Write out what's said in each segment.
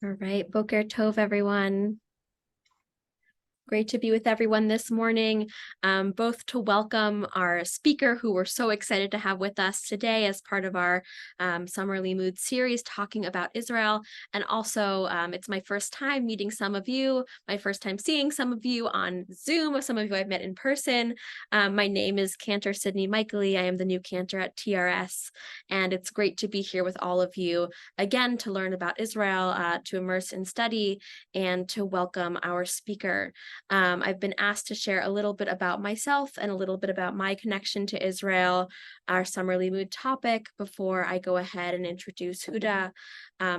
All right, Boker Tov, everyone. Great to be with everyone this morning, both to welcome our speaker who we're so excited to have with us today as part of our summer Limmud series talking about Israel. And also it's my first time meeting some of you, my first time seeing some of you on Zoom, some of you I've met in person. My name is Cantor Sydney Michaely. I am the new cantor at TRS, and it's great to be here with all of you again to learn about Israel, to immerse in study, and to welcome our speaker. I've been asked to share a little bit about myself and a little bit about my connection to Israel, our summer Limmud topic, before I go ahead and introduce Huda.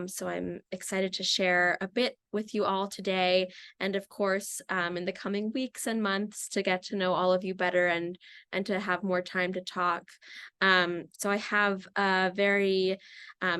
So I'm excited to share a bit with you all today, and of course, in the coming weeks and months to get to know all of you better and to have more time to talk. So I have a very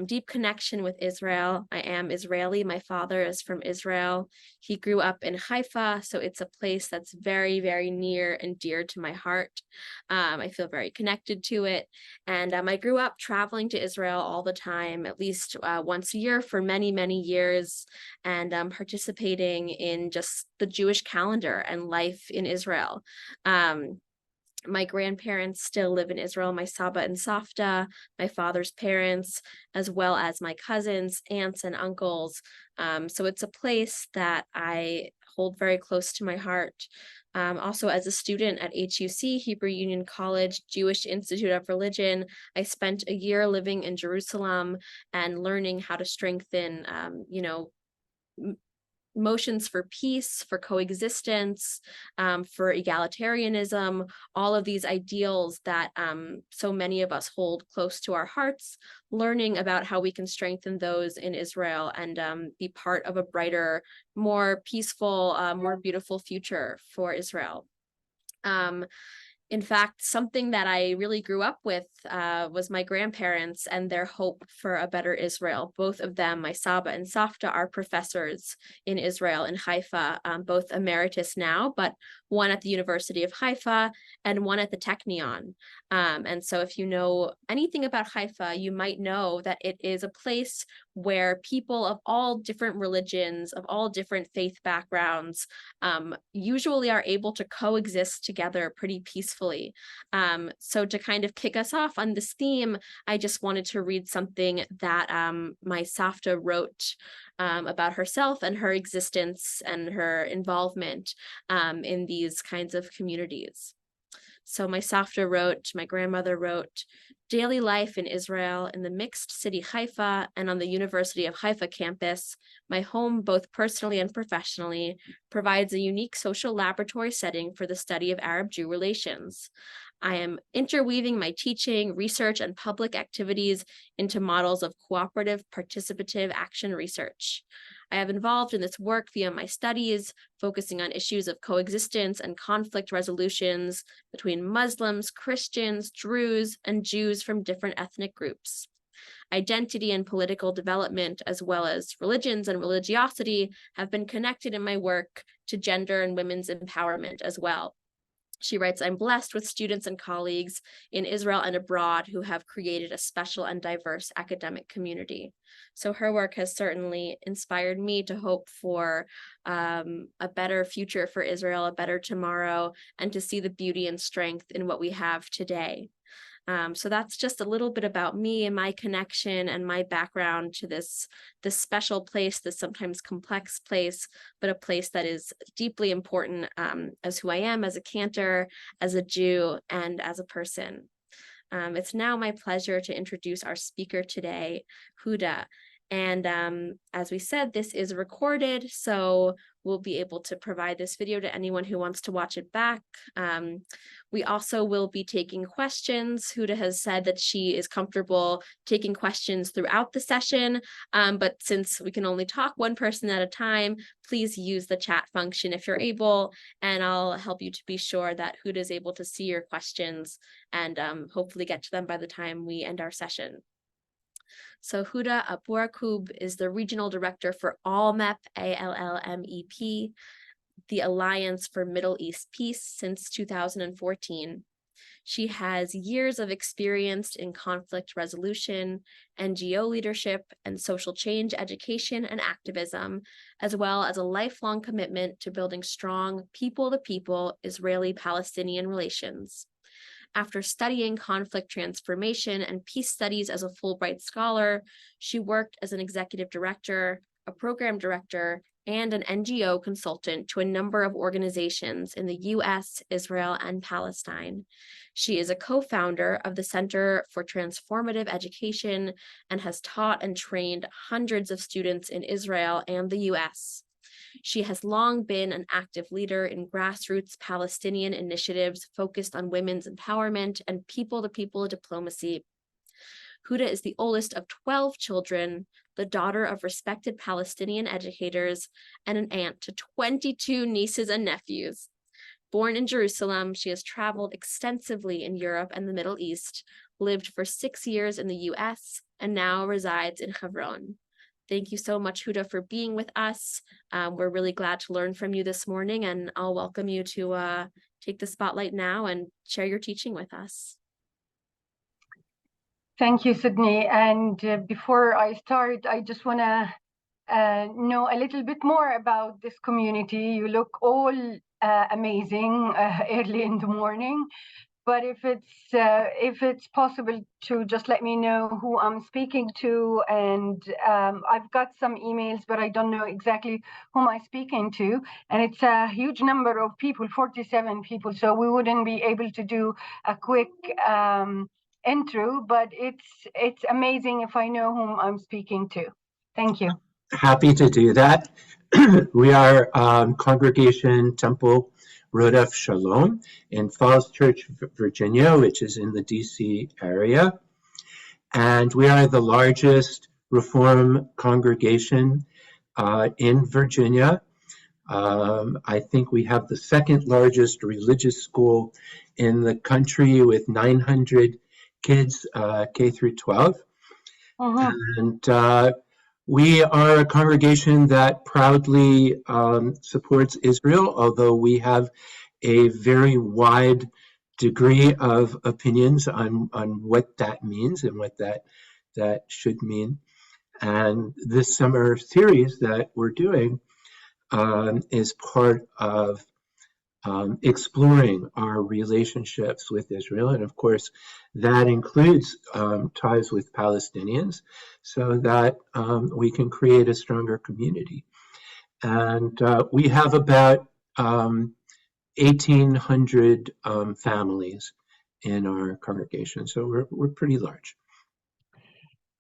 deep connection with Israel. I am Israeli. My father is from Israel. He grew up in Haifa, so it's a place that's very, very near and dear to my heart. I feel very connected to it. And I grew up traveling to Israel all the time, at least once a year for many, many years, and participating in just the Jewish calendar and life in Israel. My grandparents still live in Israel, my Saba and Safta, my father's parents, as well as my cousins, aunts, and uncles. So it's a place that I hold very close to my heart. Also, as a student at HUC, Hebrew Union College, Jewish Institute of Religion, I spent a year living in Jerusalem and learning how to strengthen, motions for peace, for coexistence, for egalitarianism, all of these ideals that so many of us hold close to our hearts, learning about how we can strengthen those in Israel and be part of a brighter, more peaceful, more beautiful future for Israel. In fact, something that I really grew up with was my grandparents and their hope for a better Israel. Both of them, my Saba and Safta, are professors in Israel in Haifa, both emeritus now, but one at the University of Haifa and one at the Technion. And so if you know anything about Haifa, you might know that it is a place where people of all different religions, of all different faith backgrounds, usually are able to coexist together pretty peacefully. So to kind of kick us off on this theme, I just wanted to read something that my Safta wrote about herself and her existence and her involvement in these kinds of communities. So my Safta wrote, my grandmother wrote, daily life in Israel in the mixed city Haifa and on the University of Haifa campus, my home both personally and professionally, provides a unique social laboratory setting for the study of Arab-Jew relations. I am interweaving my teaching, research, and public activities into models of cooperative, participative action research. I have involved in this work via my studies, focusing on issues of coexistence and conflict resolutions between Muslims, Christians, Druze, and Jews from different ethnic groups. Identity and political development, as well as religions and religiosity, have been connected in my work to gender and women's empowerment as well. She writes, I'm blessed with students and colleagues in Israel and abroad who have created a special and diverse academic community. So her work has certainly inspired me to hope for a better future for Israel, a better tomorrow, and to see the beauty and strength in what we have today. So that's just a little bit about me and my connection and my background to this special place, this sometimes complex place, but a place that is deeply important as who I am, as a cantor, as a Jew, and as a person. It's now my pleasure to introduce our speaker today, Huda. And as we said, this is recorded, so we'll be able to provide this video to anyone who wants to watch it back. We also will be taking questions. Huda has said that she is comfortable taking questions throughout the session, but since we can only talk one person at a time, please use the chat function if you're able, and I'll help you to be sure that Huda is able to see your questions and hopefully get to them by the time we end our session. So Huda Abuarquob is the Regional Director for ALLMEP, ALLMEP, the Alliance for Middle East Peace, since 2014. She has years of experience in conflict resolution, NGO leadership, and social change education and activism, as well as a lifelong commitment to building strong people-to-people Israeli-Palestinian relations. After studying conflict transformation and peace studies as a Fulbright scholar, she worked as an executive director, a program director, and an NGO consultant to a number of organizations in the US, Israel, and Palestine. She is a co-founder of the Center for Transformative Education and has taught and trained hundreds of students in Israel and the US. She has long been an active leader in grassroots Palestinian initiatives focused on women's empowerment and people-to-people diplomacy. Huda is the oldest of 12 children, the daughter of respected Palestinian educators, and an aunt to 22 nieces and nephews. Born in Jerusalem, she has traveled extensively in Europe and the Middle East, lived for 6 years in the US, and now resides in Hebron. Thank you so much, Huda, for being with us. We're really glad to learn from you this morning, and I'll welcome you to take the spotlight now and share your teaching with us. Thank you, Sydney. And before I start, I just want to know a little bit more about this community. You look all amazing early in the morning. But if it's possible to just let me know who I'm speaking to, and I've got some emails, but I don't know exactly whom I'm speaking to, and it's a huge number of people, 47 people, so we wouldn't be able to do a quick intro, but it's amazing if I know whom I'm speaking to. Thank you. Happy to do that. We are Congregation Temple Rodef Shalom in Falls Church, Virginia, which is in the DC area. And we are the largest Reform congregation in Virginia. I think we have the second largest religious school in the country with 900 kids, K through 12. And we are a congregation that proudly supports Israel, although we have a very wide degree of opinions on what that means and what that should mean. And this summer series that we're doing is part of exploring our relationships with Israel. And of course, that includes ties with Palestinians so that we can create a stronger community. And we have about 1,800 families in our congregation. So we're pretty large.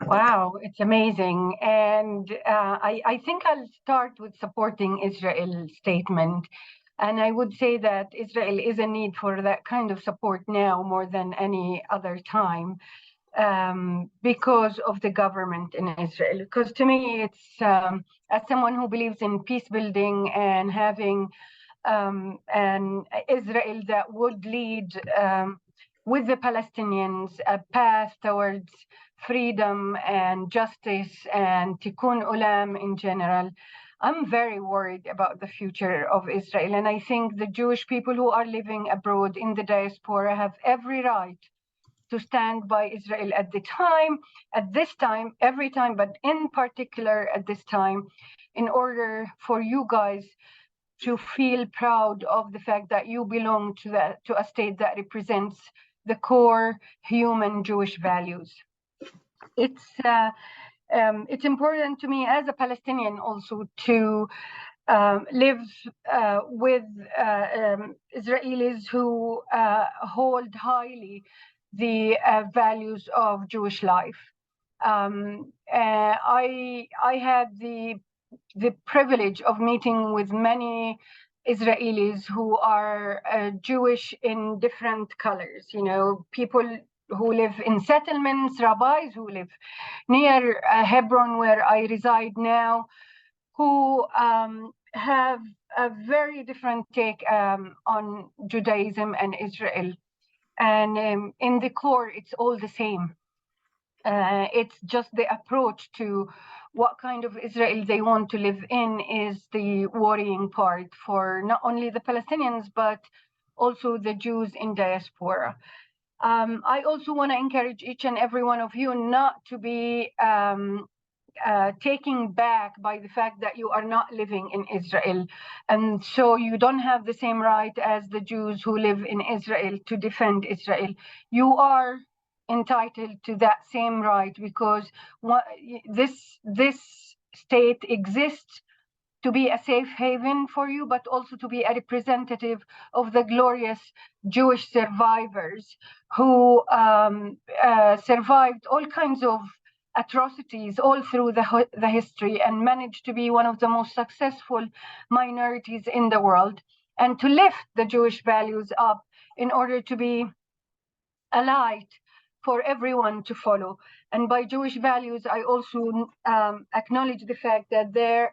Wow, it's amazing. And I think I'll start with supporting Israel's statement. And I would say that Israel is in need for that kind of support now more than any other time because of the government in Israel. Because to me, it's as someone who believes in peace building and having an Israel that would lead with the Palestinians a path towards freedom and justice and tikkun olam in general. I'm very worried about the future of Israel. And I think the Jewish people who are living abroad in the diaspora have every right to stand by Israel at this time, every time, but in particular at this time, in order for you guys to feel proud of the fact that you belong to a state that represents the core human Jewish values. It's important to me as a Palestinian also to live with Israelis who hold highly the values of Jewish life. I had the privilege of meeting with many Israelis who are Jewish in different colors, you know, people who live in settlements, rabbis who live near Hebron, where I reside now, who have a very different take on Judaism and Israel. And in the core, it's all the same. It's just the approach to what kind of Israel they want to live in is the worrying part for not only the Palestinians, but also the Jews in diaspora. I also want to encourage each and every one of you not to be taken back by the fact that you are not living in Israel. And so you don't have the same right as the Jews who live in Israel to defend Israel. You are entitled to that same right because this state exists to be a safe haven for you, but also to be a representative of the glorious Jewish survivors who survived all kinds of atrocities all through the history and managed to be one of the most successful minorities in the world, and to lift the Jewish values up in order to be a light for everyone to follow. And by Jewish values, I also acknowledge the fact that there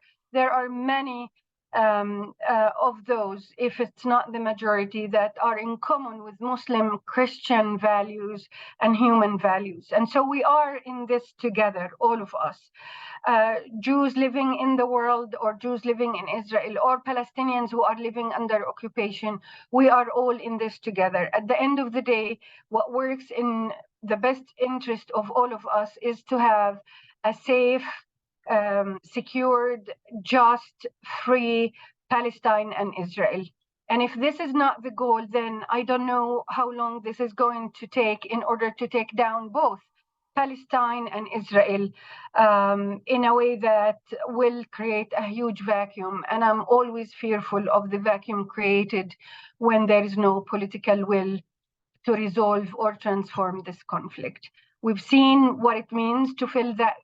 are many of those, if it's not the majority, that are in common with Muslim Christian values and human values. And so we are in this together, all of us. Jews living in the world, or Jews living in Israel, or Palestinians who are living under occupation, we are all in this together. At the end of the day, what works in the best interest of all of us is to have a safe, secured, just, free Palestine and Israel. And if this is not the goal, then I don't know how long this is going to take in order to take down both Palestine and Israel in a way that will create a huge vacuum. And I'm always fearful of the vacuum created when there is no political will to resolve or transform this conflict. We've seen what it means to fill that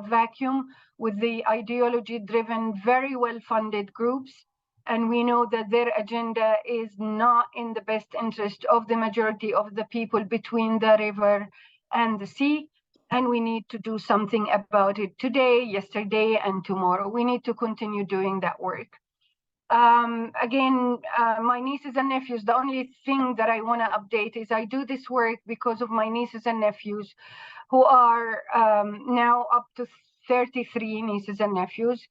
vacuum with the ideology-driven, very well-funded groups. And we know that their agenda is not in the best interest of the majority of the people between the river and the sea. And we need to do something about it today, yesterday, and tomorrow. We need to continue doing that work. Again, my nieces and nephews, the only thing that I want to update is I do this work because of my nieces and nephews who are now up to 33 nieces and nephews.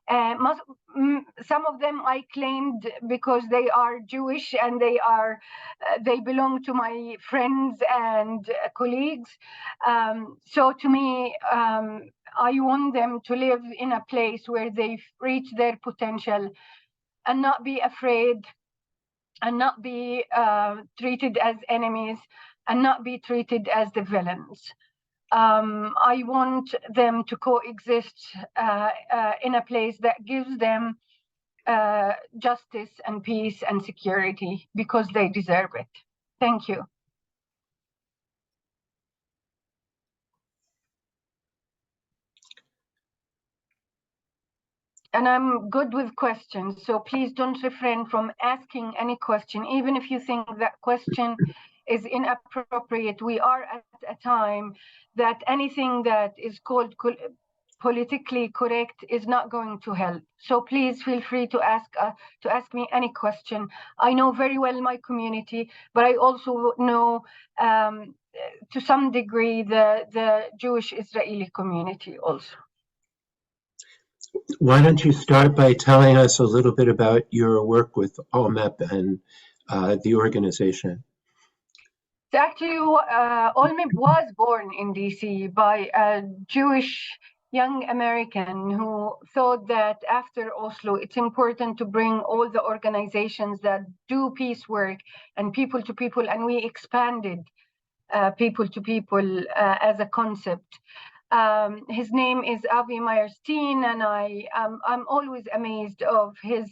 Some of them I claimed because they are Jewish and they belong to my friends and colleagues. So to me, I want them to live in a place where they've reached their potential and not be afraid and not be treated as enemies and not be treated as the villains. I want them to coexist in a place that gives them justice and peace and security because they deserve it. Thank you. And I'm good with questions, so please don't refrain from asking any question, even if you think that question is inappropriate. We are at a time that anything that is called politically correct is not going to help. So please feel free to ask me any question. I know very well my community, but I also know to some degree the Jewish Israeli community also. Why don't you start by telling us a little bit about your work with ALLMEP and the organization? So actually, ALLMEP was born in DC by a Jewish young American who thought that after Oslo, it's important to bring all the organizations that do peace work and people to people, and we expanded people to people as a concept. His name is Avi Meyerstein, and I'm always amazed of his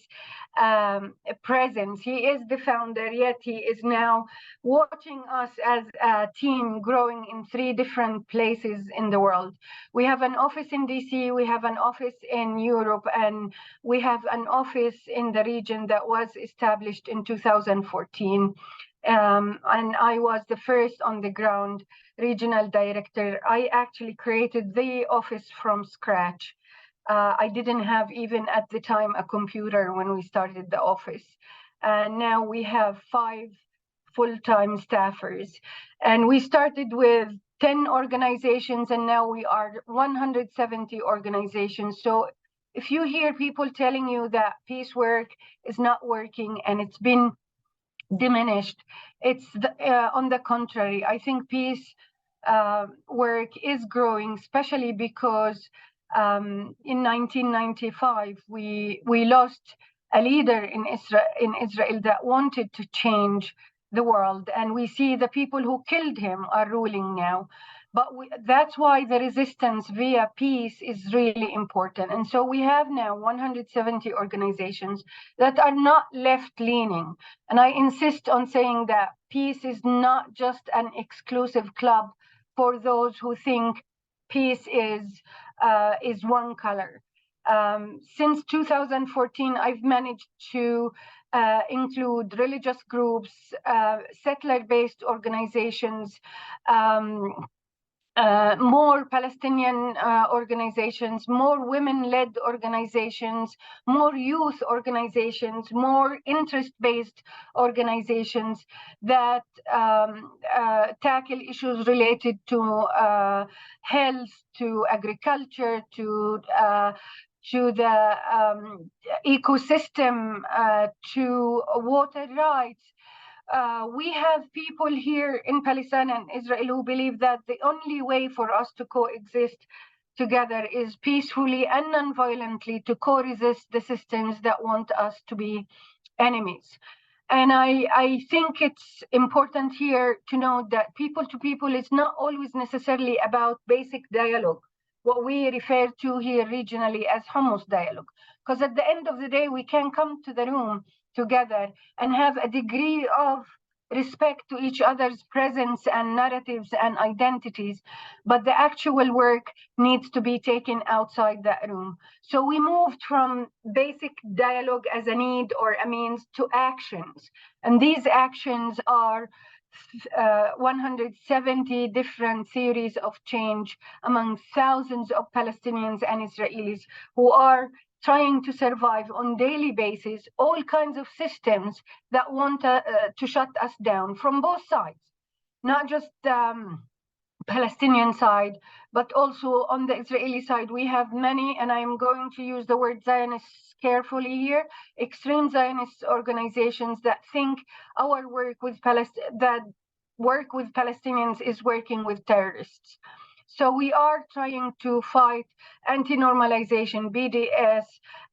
presence. He is the founder, yet he is now watching us as a team growing in 3 different places in the world. We have an office in DC, we have an office in Europe, and we have an office in the region that was established in 2014. And I was the first on the ground regional director. I actually created the office from scratch. I didn't have even at the time a computer when we started the office. Now we have 5 full-time staffers. And we started with 10 organizations, and now we are 170 organizations. So if you hear people telling you that peace work is not working and it's been diminished. It's on the contrary. I think peace work is growing, especially because in 1995 we lost a leader in Israel that wanted to change the world, and we see the people who killed him are ruling now. But that's why the resistance via peace is really important. And so we have now 170 organizations that are not left-leaning. And I insist on saying that peace is not just an exclusive club for those who think peace is one color. Since 2014, I've managed to include religious groups, settler-based organizations, more Palestinian organizations, more women-led organizations, more youth organizations, more interest-based organizations that tackle issues related to health, to agriculture, to the ecosystem, to water rights. We have people here in Palestine and Israel who believe that the only way for us to coexist together is peacefully and non-violently to co-resist the systems that want us to be enemies. And I think it's important here to note that people to people is not always necessarily about basic dialogue, what we refer to here regionally as hummus dialogue. Because at the end of the day, we can come to the room together and have a degree of respect to each other's presence and narratives and identities, but the actual work needs to be taken outside that room. So we moved from basic dialogue as a need or a means to actions. And these actions are 170 different theories of change among thousands of Palestinians and Israelis who are trying to survive on daily basis, all kinds of systems that want to shut us down from both sides, not just Palestinian side, but also on the Israeli side. We have many, and I'm going to use the word Zionists carefully here, extreme Zionist organizations that think our work with Palestinians is working with terrorists. So we are trying to fight anti-normalization, BDS,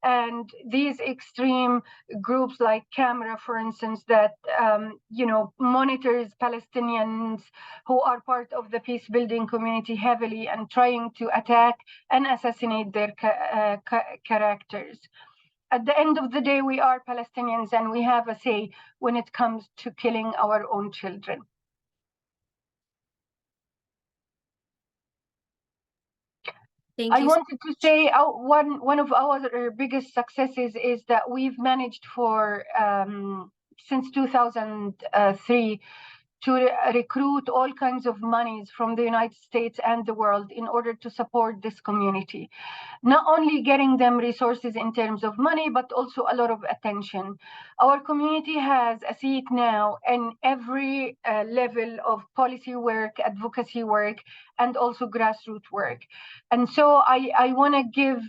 and these extreme groups like Camera, for instance, that monitors Palestinians who are part of the peace building community heavily and trying to attack and assassinate their characters. At the end of the day, we are Palestinians and we have a say when it comes to killing our own children. I wanted to say one of our biggest successes is that we've managed for since 2003 to recruit all kinds of monies from the United States and the world in order to support this community. Not only getting them resources in terms of money, but also a lot of attention. Our community has a seat now in every level of policy work, advocacy work, and also grassroots work. And so I want to give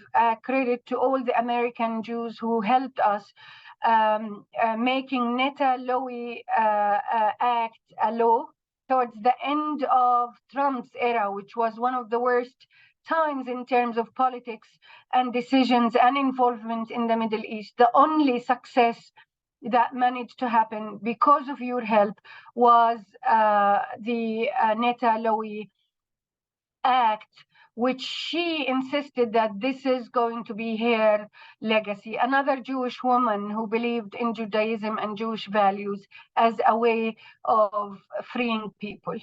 credit to all the American Jews who helped us making Netta Lowey Act a law towards the end of Trump's era, which was one of the worst times in terms of politics and decisions and involvement in the Middle East. The only success that managed to happen because of your help was the Netta Lowey Act, which she insisted that this is going to be her legacy. Another Jewish woman who believed in Judaism and Jewish values as a way of freeing people.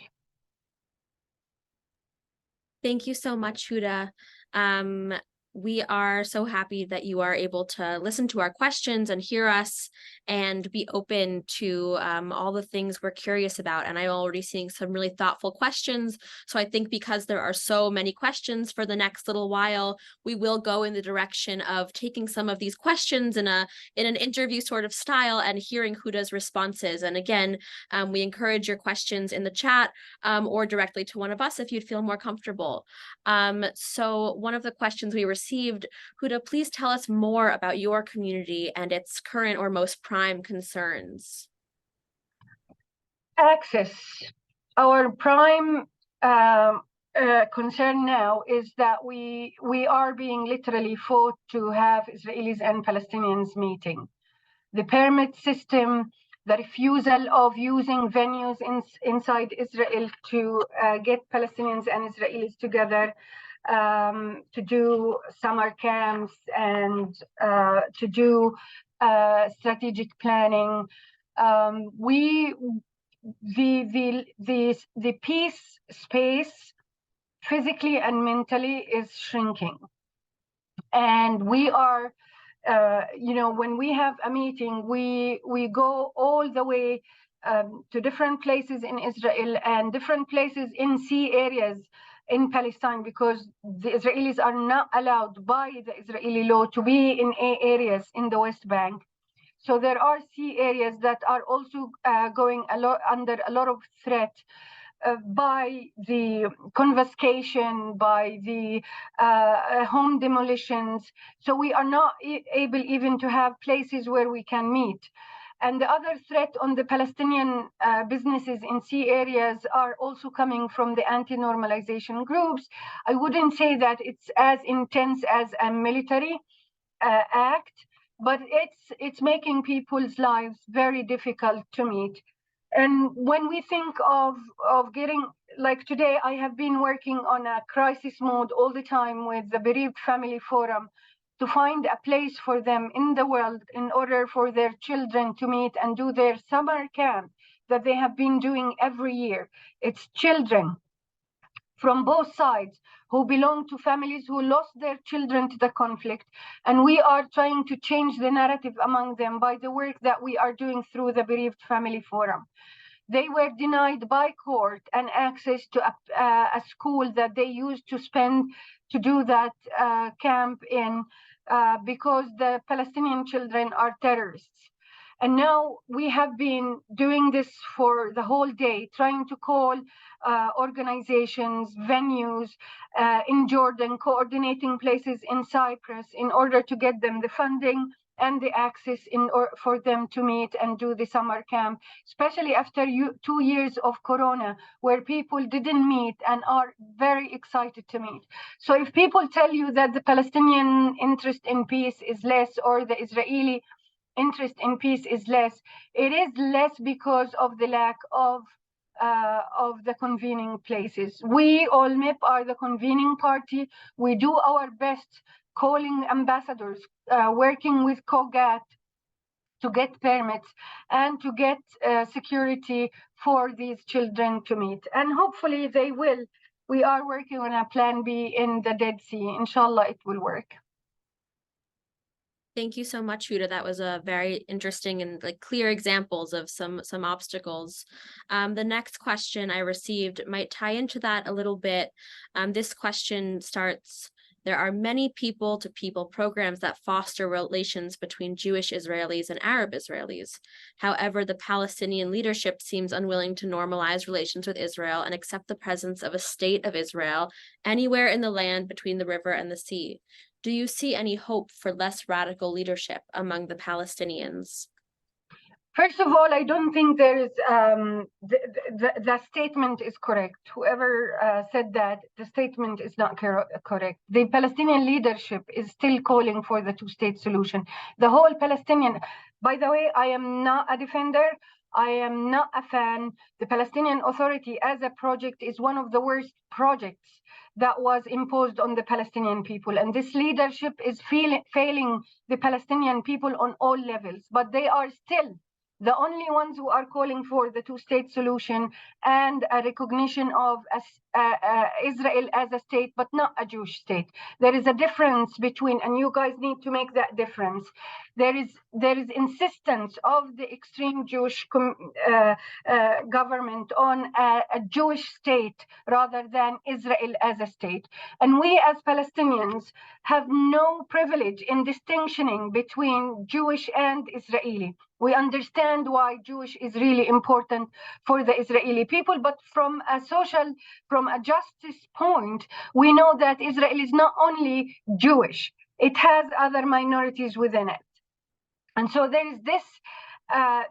Thank you so much, Huda. We are so happy that you are able to listen to our questions and hear us and be open to all the things we're curious about. And I'm already seeing some really thoughtful questions. So I think because there are so many questions for the next little while, we will go in the direction of taking some of these questions in an interview sort of style and hearing Huda's responses. And again, we encourage your questions in the chat or directly to one of us if you'd feel more comfortable. So one of the questions we received, Huda, please tell us more about your community and its current or most prime concerns. Access. Our prime concern now is that we are being literally fought to have Israelis and Palestinians meeting. The permit system, the refusal of using venues inside Israel to get Palestinians and Israelis together to do summer camps and to do strategic planning. The peace space physically and mentally is shrinking. And we are, when we have a meeting, we go all the way to different places in Israel and different places in sea areas in Palestine, because the Israelis are not allowed by the Israeli law to be in areas in the West Bank. So there are sea areas that are also going under a lot of threat by the confiscation, by the home demolitions. So we are not able even to have places where we can meet. And the other threat on the Palestinian businesses in sea areas are also coming from the anti-normalization groups. I wouldn't say that it's as intense as a military act, but it's making people's lives very difficult to meet. And when we think of getting, like today, I have been working on a crisis mode all the time with the Bereaved Family Forum to find a place for them in the world in order for their children to meet and do their summer camp that they have been doing every year. It's children from both sides who belong to families who lost their children to the conflict. And we are trying to change the narrative among them by the work that we are doing through the Bereaved Family Forum. They were denied by court an access to a school that they used to do that camp in because the Palestinian children are terrorists. And now we have been doing this for the whole day, trying to call organizations, venues in Jordan, coordinating places in Cyprus in order to get them the funding and the access for them to meet and do the summer camp, especially after 2 years of Corona, where people didn't meet and are very excited to meet. So if people tell you that the Palestinian interest in peace is less or the Israeli interest in peace is less, it is less because of the lack of the convening places. We, ALLMEP, are the convening party. We do our best calling ambassadors, working with COGAT to get permits and to get security for these children to meet. And hopefully they will. We are working on a plan B in the Dead Sea. Inshallah, it will work. Thank you so much, Huda. That was a very interesting and clear examples of some obstacles. The next question I received might tie into that a little bit. This question starts: there are many people-to-people programs that foster relations between Jewish Israelis and Arab Israelis. However, the Palestinian leadership seems unwilling to normalize relations with Israel and accept the presence of a state of Israel anywhere in the land between the river and the sea. Do you see any hope for less radical leadership among the Palestinians? First of all, I don't think there is, the statement is correct. Whoever said that, the statement is not correct. The Palestinian leadership is still calling for the two-state solution. The whole Palestinian, by the way, I am not a defender. I am not a fan. The Palestinian Authority as a project is one of the worst projects that was imposed on the Palestinian people. And this leadership is failing the Palestinian people on all levels, but they are still the only ones who are calling for the two-state solution and a recognition of Israel as a state, but not a Jewish state. There is a difference between, and you guys need to make that difference. There is insistence of the extreme Jewish government on a Jewish state rather than Israel as a state. And we as Palestinians have no privilege in distinctioning between Jewish and Israeli. We understand why Jewish is really important for the Israeli people, but from a justice point, we know that Israel is not only Jewish, it has other minorities within it. And so there is this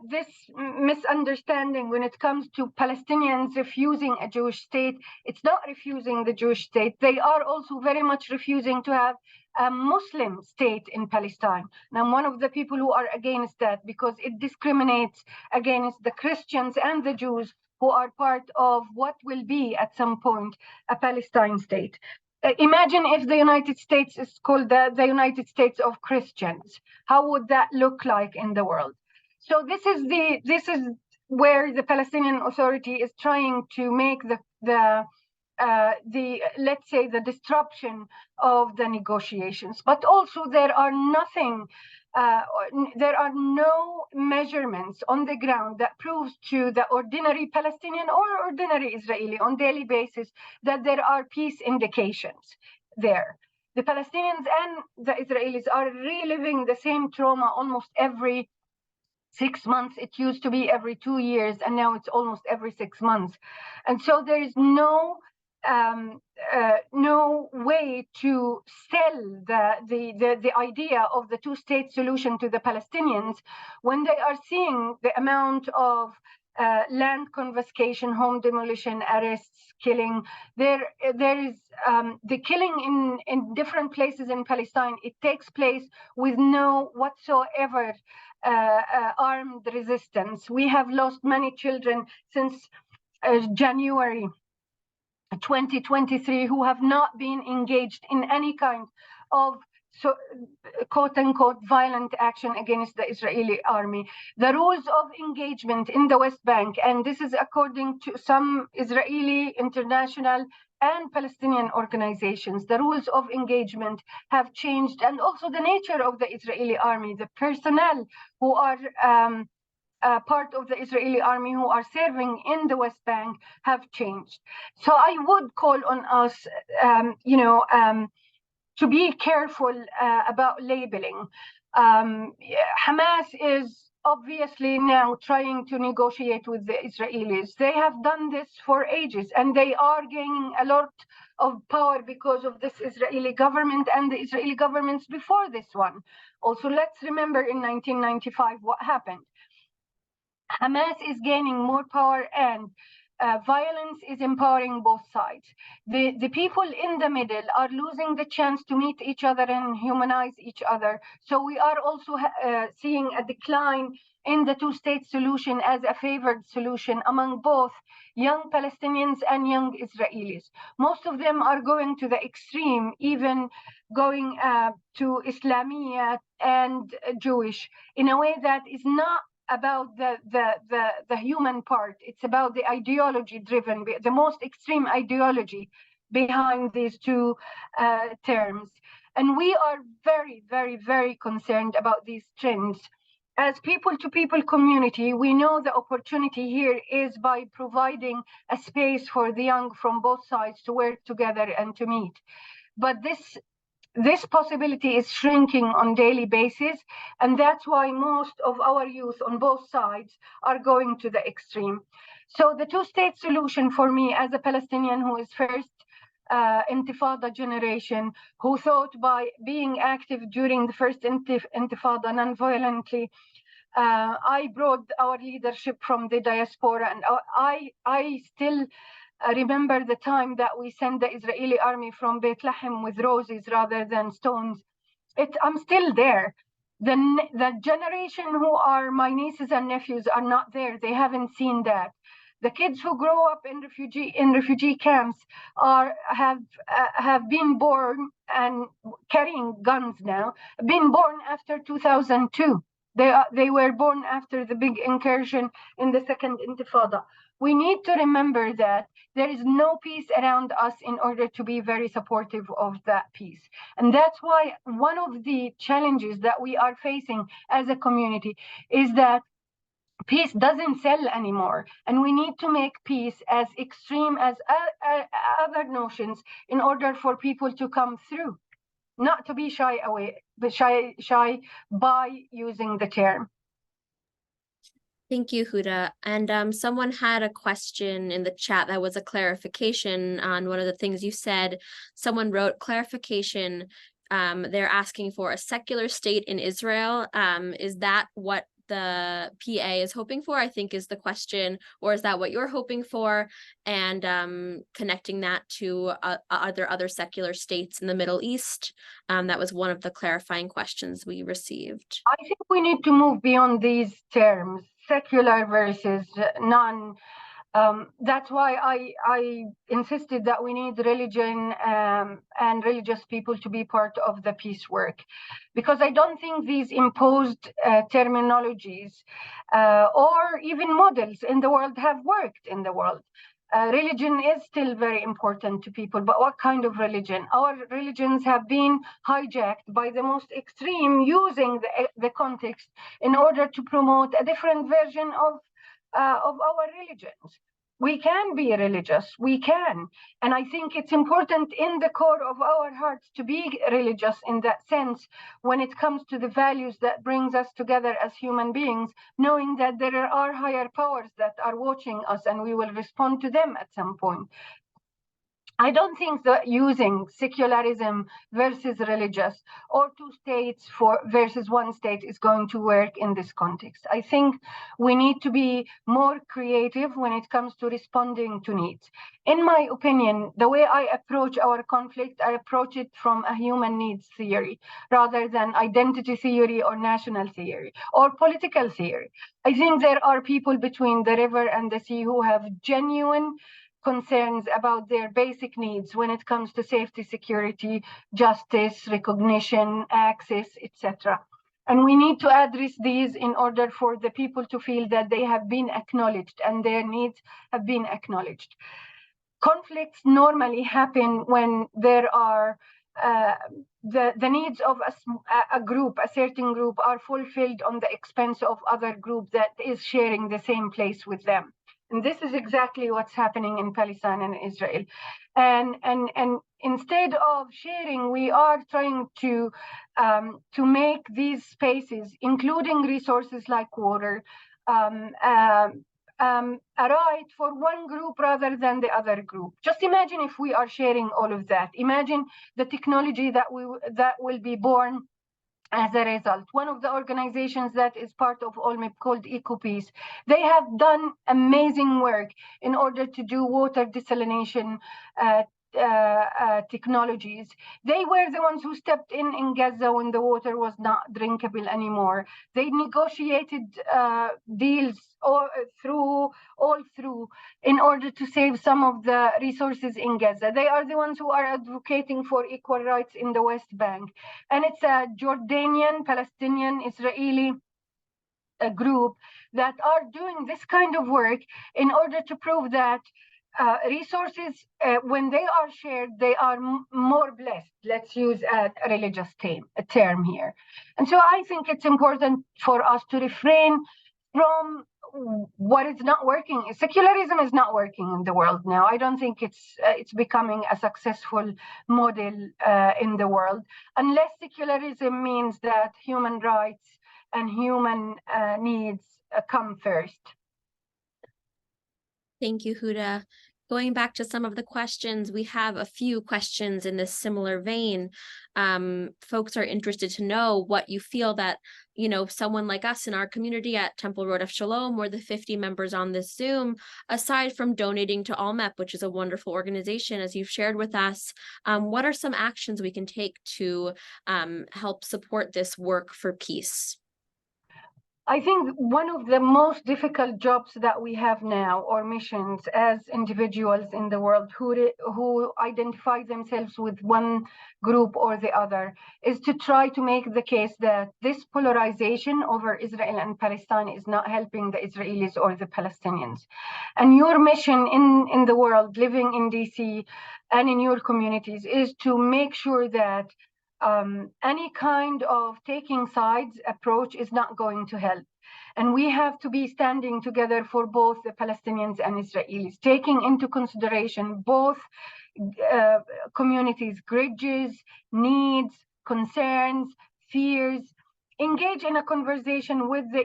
this misunderstanding when it comes to Palestinians refusing a Jewish state. It's not refusing the Jewish state. They are also very much refusing to have a Muslim state in Palestine. And I'm one of the people who are against that because it discriminates against the Christians and the Jews who are part of what will be at some point a Palestine state. Imagine if the United States is called the United States of Christians. How would that look like in the world? So this is where the Palestinian Authority is trying to make the let's say the disruption of the negotiations. But also there are no measurements on the ground that proves to the ordinary Palestinian or ordinary Israeli on daily basis that there are peace indications there. The Palestinians and the Israelis are reliving the same trauma almost every 6 months. It used to be every 2 years, and now it's almost every 6 months. And so there is no way to sell the idea of the two-state solution to the Palestinians when they are seeing the amount of land confiscation, home demolition, arrests, killing. There is the killing in different places in Palestine. It takes place with no whatsoever armed resistance. We have lost many children since January 2023 who have not been engaged in any kind of quote-unquote violent action against the Israeli army. The rules of engagement in the West Bank, and this is according to some Israeli, international, and Palestinian organizations, the rules of engagement have changed, and also the nature of the Israeli army, the personnel who are part of the Israeli army who are serving in the West Bank have changed. So I would call on us, to be careful about labeling. Hamas is obviously now trying to negotiate with the Israelis. They have done this for ages, and they are gaining a lot of power because of this Israeli government and the Israeli governments before this one. Also, let's remember in 1995 what happened. Hamas is gaining more power, and violence is empowering both sides. The people in the middle are losing the chance to meet each other and humanize each other. So we are also seeing a decline in the two-state solution as a favored solution among both young Palestinians and young Israelis. Most of them are going to the extreme, even going to Islamiyat and Jewish in a way that is not about the human part. It's about the ideology driven, the most extreme ideology behind these two terms. And we are very, very, very concerned about these trends. As people-to-people community, we know the opportunity here is by providing a space for the young from both sides to work together and to meet. But this possibility is shrinking on daily basis, and that's why most of our youth on both sides are going to the extreme. So the two-state solution for me, as a Palestinian who is first Intifada generation, who thought by being active during the first Intifada non-violently, I brought our leadership from the diaspora, and I still remember the time that we sent the Israeli army from Beit Lahem with roses rather than stones. I'm still there. The generation who are my nieces and nephews are not there. They haven't seen that. The kids who grow up in refugee camps have been born and carrying guns now, been born after 2002. They were born after the big incursion in the second Intifada. We need to remember that there is no peace around us in order to be very supportive of that peace. And that's why one of the challenges that we are facing as a community is that peace doesn't sell anymore. And we need to make peace as extreme as other notions in order for people to come through, not to be shy by using the term. Thank you, Huda. And someone had a question in the chat that was a clarification on one of the things you said. Someone wrote clarification. They're asking for a secular state in Israel. Is that what the PA is hoping for, I think, is the question, or is that what you're hoping for? And connecting that to other secular states in the Middle East. That was one of the clarifying questions we received. I think we need to move beyond these terms, secular versus non. That's why I insisted that we need religion and religious people to be part of the peace work, because I don't think these imposed terminologies or even models in the world have worked in the world. Religion is still very important to people, but what kind of religion? Our religions have been hijacked by the most extreme, using the context in order to promote a different version of our religions. We can be religious, we can. And I think it's important in the core of our hearts to be religious in that sense when it comes to the values that brings us together as human beings, knowing that there are higher powers that are watching us and we will respond to them at some point. I don't think that using secularism versus religious or two states versus one state is going to work in this context. I think we need to be more creative when it comes to responding to needs. In my opinion, the way I approach our conflict, I approach it from a human needs theory rather than identity theory or national theory or political theory. I think there are people between the river and the sea who have genuine concerns about their basic needs when it comes to safety, security, justice, recognition, access, etc. And we need to address these in order for the people to feel that they have been acknowledged and their needs have been acknowledged. Conflicts normally happen when there are the needs of a group, a certain group, are fulfilled on the expense of other group that is sharing the same place with them. And this is exactly what's happening in Palestine and Israel. And instead of sharing, we are trying to make these spaces, including resources like water, a right for one group rather than the other group. Just imagine if we are sharing all of that. Imagine the technology that will be born as a result. One of the organizations that is part of ALLMEP called EcoPeace, they have done amazing work in order to do water desalination technologies. They were the ones who stepped in Gaza when the water was not drinkable anymore. They negotiated deals all through in order to save some of the resources in Gaza. They are the ones who are advocating for equal rights in the West Bank. And it's a Jordanian, Palestinian, Israeli group that are doing this kind of work in order to prove that resources, when they are shared, they are more blessed. Let's use a religious term here. And so I think it's important for us to refrain from what is not working. Secularism is not working in the world now. I don't think it's becoming a successful model in the world, unless secularism means that human rights and human needs come first. Thank you, Huda. Going back to some of the questions, we have a few questions in this similar vein. Folks are interested to know what you feel that, someone like us in our community at Temple Road of Shalom, or the 50 members on this Zoom, aside from donating to ALLMEP, which is a wonderful organization, as you've shared with us, what are some actions we can take to help support this work for peace? I think one of the most difficult jobs that we have now, or missions as individuals in the world who identify themselves with one group or the other, is to try to make the case that this polarization over Israel and Palestine is not helping the Israelis or the Palestinians. And your mission in the world, living in DC and in your communities, is to make sure that any kind of taking sides approach is not going to help. And we have to be standing together for both the Palestinians and Israelis, taking into consideration both communities' grudges, needs, concerns, fears. Engage in a conversation with the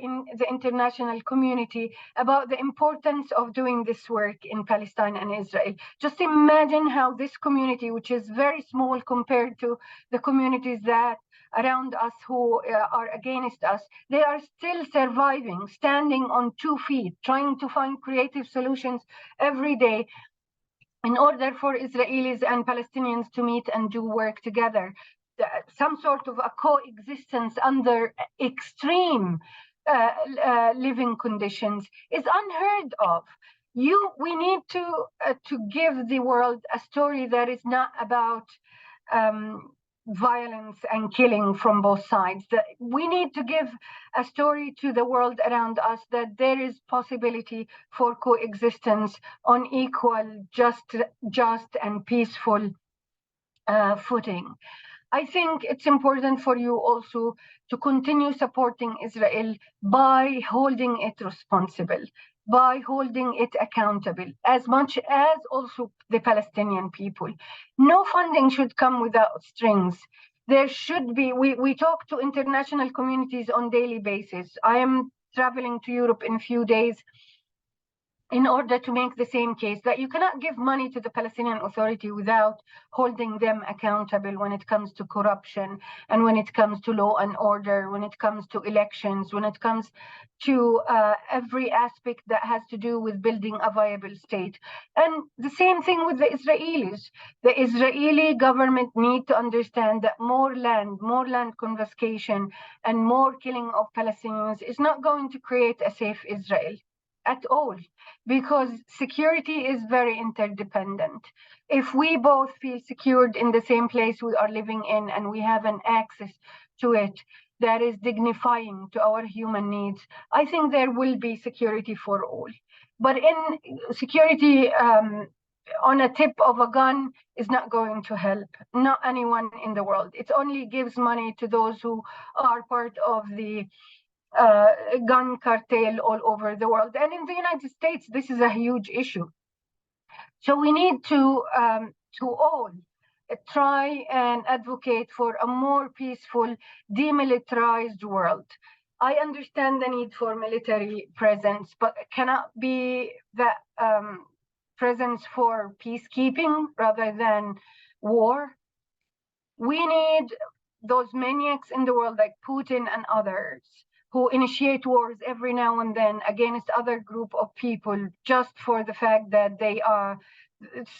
international community about the importance of doing this work in Palestine and Israel. Just imagine how this community, which is very small compared to the communities that around us who are against us, they are still surviving, standing on 2 feet, trying to find creative solutions every day in order for Israelis and Palestinians to meet and do work together. Some sort of a coexistence under extreme living conditions is unheard of. We need to give the world a story that is not about violence and killing from both sides. We need to give a story to the world around us that there is possibility for coexistence on equal, just and peaceful footing. I think it's important for you also to continue supporting Israel by holding it responsible, by holding it accountable, as much as also the Palestinian people. No funding should come without strings. There should be, we talk to international communities on daily basis. I am traveling to Europe in a few days in order to make the same case that you cannot give money to the Palestinian Authority without holding them accountable when it comes to corruption and when it comes to law and order, when it comes to elections, when it comes to every aspect that has to do with building a viable state. And the same thing with the Israelis. The Israeli government need to understand that more land confiscation, and more killing of Palestinians is not going to create a safe Israel at all, because security is very interdependent. If we both feel secured in the same place we are living in and we have an access to it that is dignifying to our human needs, I think there will be security for all. But in security on a tip of a gun is not going to help, not anyone in the world. It only gives money to those who are part of the gun cartel all over the world. And in the United States, this is a huge issue. So we need to all try and advocate for a more peaceful, demilitarized world. I understand the need for military presence, but it cannot be that presence for peacekeeping rather than war. We need those maniacs in the world like Putin and others who initiate wars every now and then against other group of people just for the fact that they are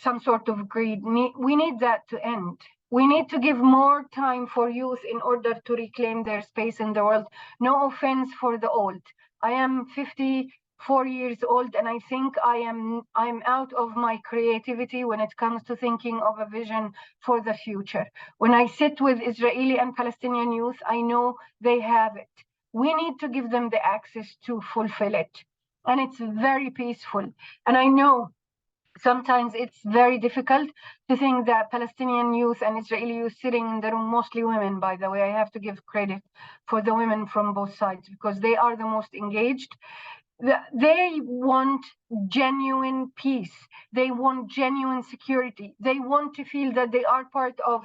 some sort of greed. We need that to end. We need to give more time for youth in order to reclaim their space in the world. No offense for the old. I am 54 years old, and I think I'm out of my creativity when it comes to thinking of a vision for the future. When I sit with Israeli and Palestinian youth, I know they have it. We need to give them the access to fulfill it. And it's very peaceful. And I know sometimes it's very difficult to think that Palestinian youth and Israeli youth sitting in the room, mostly women, by the way, I have to give credit for the women from both sides because they are the most engaged. They want genuine peace. They want genuine security. They want to feel that they are part of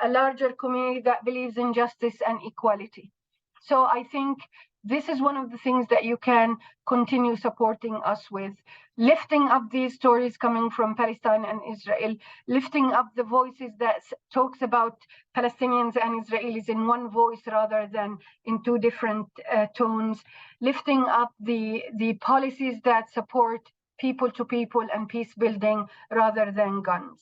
a larger community that believes in justice and equality. So I think this is one of the things that you can continue supporting us with, lifting up these stories coming from Palestine and Israel, lifting up the voices that talks about Palestinians and Israelis in one voice rather than in two different tones, lifting up the policies that support people to people and peace building rather than guns.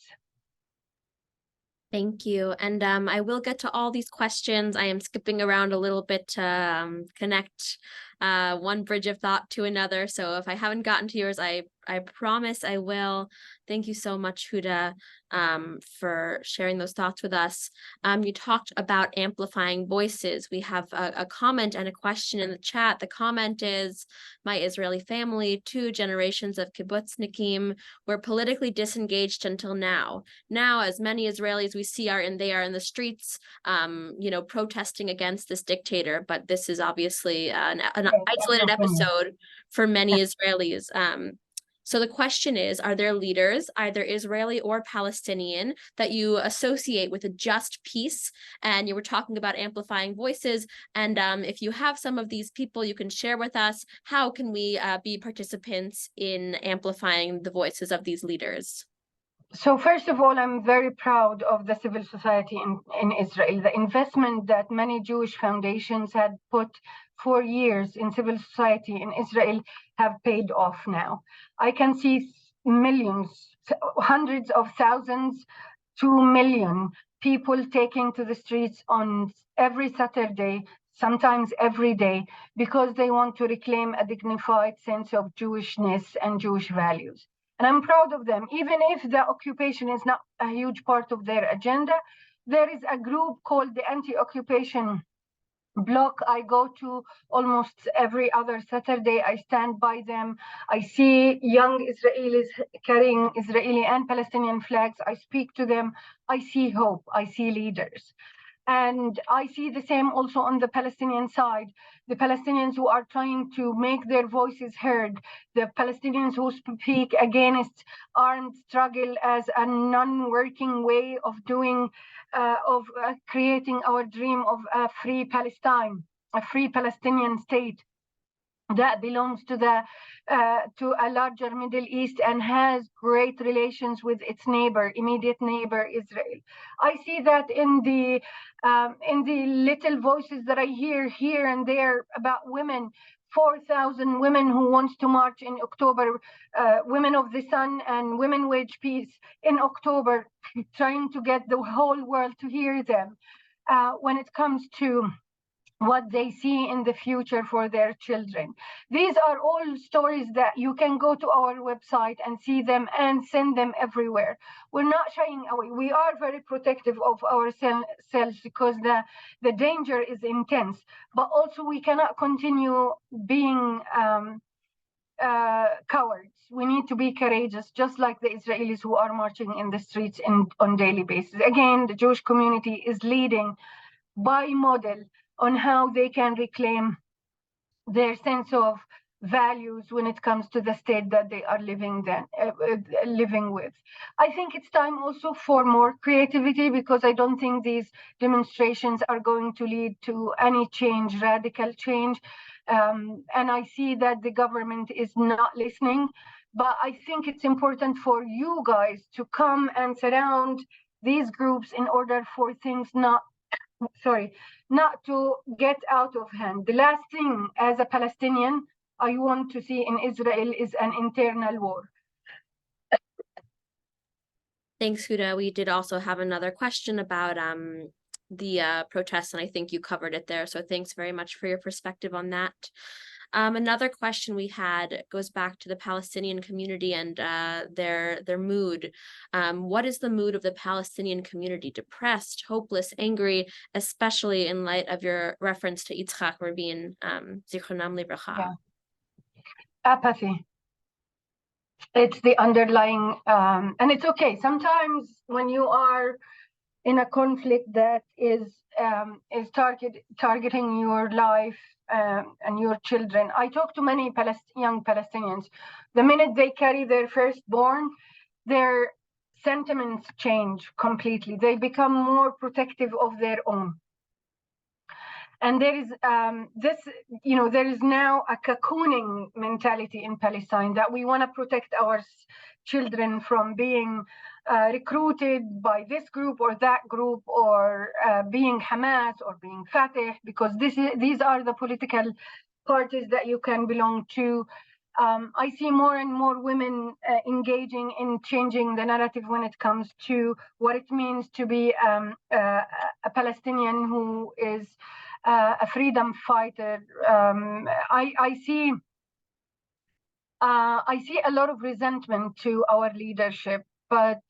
Thank you. And I will get to all these questions. I am skipping around a little bit to connect one bridge of thought to another. So if I haven't gotten to yours, I promise I will. Thank you so much, Huda, for sharing those thoughts with us. You talked about amplifying voices. We have a comment and a question in the chat. The comment is, my Israeli family, 2 generations of kibbutznikim, were politically disengaged until now. Now, as many Israelis we see they are in the streets, protesting against this dictator. But this is obviously an isolated episode for many Israelis. So the question is, are there leaders, either Israeli or Palestinian, that you associate with a just peace? And you were talking about amplifying voices. And if you have some of these people you can share with us, how can we be participants in amplifying the voices of these leaders? So first of all, I'm very proud of the civil society in Israel. The investment that many Jewish foundations had put for years in civil society in Israel have paid off now. I can see millions, hundreds of thousands, 2 million people taking to the streets on every Saturday, sometimes every day, because they want to reclaim a dignified sense of Jewishness and Jewish values. And I'm proud of them. Even if the occupation is not a huge part of their agenda, there is a group called the Anti-Occupation Bloc. I go to almost every other Saturday. I stand by them. I see young Israelis carrying Israeli and Palestinian flags. I speak to them. I see hope. I see leaders. And I see the same also on the Palestinian side. The Palestinians who are trying to make their voices heard, the Palestinians who speak against armed struggle as a non-working way of doing, creating our dream of a free Palestine, a free Palestinian state that belongs to a larger Middle East and has great relations with its immediate neighbor, Israel. I see that in the little voices that I hear here and there about women. 4,000 women who wants to march in October, Women of the Sun and Women Wage Peace in October, trying to get the whole world to hear them when it comes to what they see in the future for their children. These are all stories that you can go to our website and see them and send them everywhere. We're not shying away. We are very protective of ourselves because the danger is intense, but also we cannot continue being cowards. We need to be courageous, just like the Israelis who are marching in the streets on daily basis. Again, the Jewish community is leading by model on how they can reclaim their sense of values when it comes to the state that they are living with. I think it's time also for more creativity, because I don't think these demonstrations are going to lead to any change, radical change. And I see that the government is not listening. But I think it's important for you guys to come and surround these groups in order for things not to get out of hand. The last thing as a Palestinian I want to see in Israel is an internal war. Thanks, Huda. We did also have another question about the protests, and I think you covered it there. So thanks very much for your perspective on that. Another question we had goes back to the Palestinian community and their mood. What is the mood of the Palestinian community? Depressed, hopeless, angry, especially in light of your reference to Yitzhak Rabin, Zichronam Livracha? Yeah. Apathy. It's the underlying, and it's okay. Sometimes when you are in a conflict that is targeting your life and your children. I talk to many young Palestinians. The minute they carry their firstborn, their sentiments change completely. They become more protective of their own. And there is there is now a cocooning mentality in Palestine that we want to protect our children from being recruited by this group or that group, or being Hamas or being Fatah, because these are the political parties that you can belong to. I see more and more women engaging in changing the narrative when it comes to what it means to be a Palestinian who is a freedom fighter. I see a lot of resentment to our leadership, but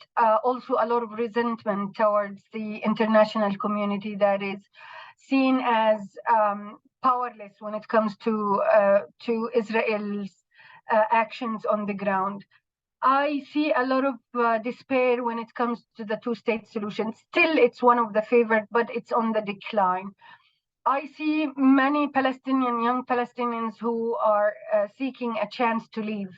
also a lot of resentment towards the international community that is seen as powerless when it comes to Israel's actions on the ground. I see a lot of despair when it comes to the two-state solution. Still, it's one of the favored, but it's on the decline. I see many young Palestinians who are seeking a chance to leave.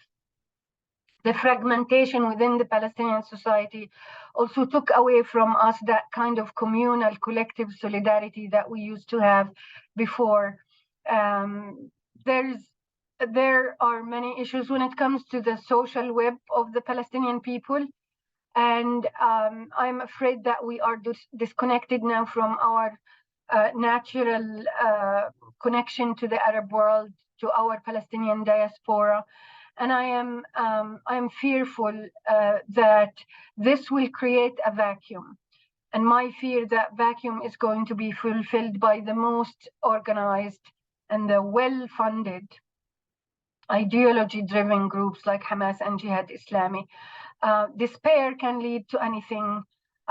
The fragmentation within the Palestinian society also took away from us that kind of communal, collective solidarity that we used to have before. There are many issues when it comes to the social web of the Palestinian people. And I'm afraid that we are disconnected now from our natural connection to the Arab world, to our Palestinian diaspora. And I'm fearful that this will create a vacuum. And my fear that vacuum is going to be fulfilled by the most organized and the well-funded ideology-driven groups like Hamas and Jihad Islami. Despair can lead to anything.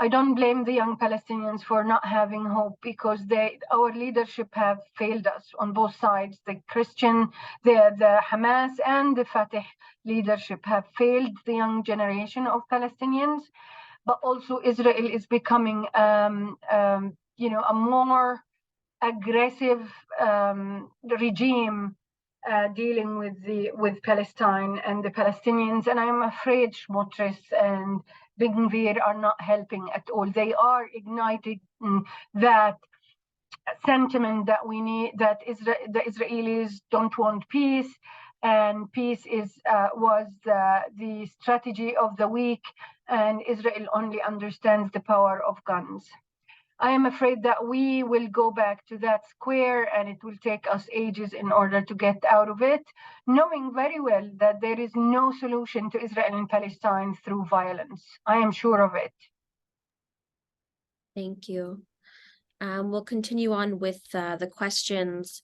I don't blame the young Palestinians for not having hope, because our leadership have failed us on both sides. The Christian, the Hamas and the Fatah leadership have failed the young generation of Palestinians. But also Israel is becoming, a more aggressive regime dealing with Palestine and the Palestinians. And I'm afraid Smotrich and Ben-Gvir are not helping at all. They are igniting that sentiment that we need, that the Israelis don't want peace, and peace was the strategy of the weak, and Israel only understands the power of guns. I am afraid that we will go back to that square, and it will take us ages in order to get out of it, knowing very well that there is no solution to Israel and Palestine through violence. I am sure of it. Thank you. We'll continue on with the questions.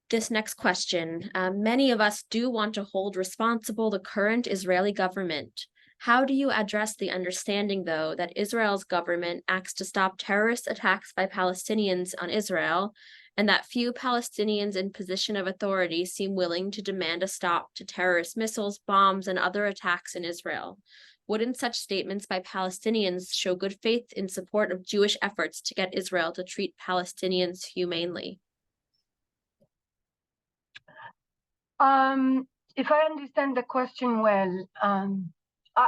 This next question, many of us do want to hold responsible the current Israeli government. How do you address the understanding, though, that Israel's government acts to stop terrorist attacks by Palestinians on Israel, and that few Palestinians in position of authority seem willing to demand a stop to terrorist missiles, bombs, and other attacks in Israel? Wouldn't such statements by Palestinians show good faith in support of Jewish efforts to get Israel to treat Palestinians humanely? If I understand the question well,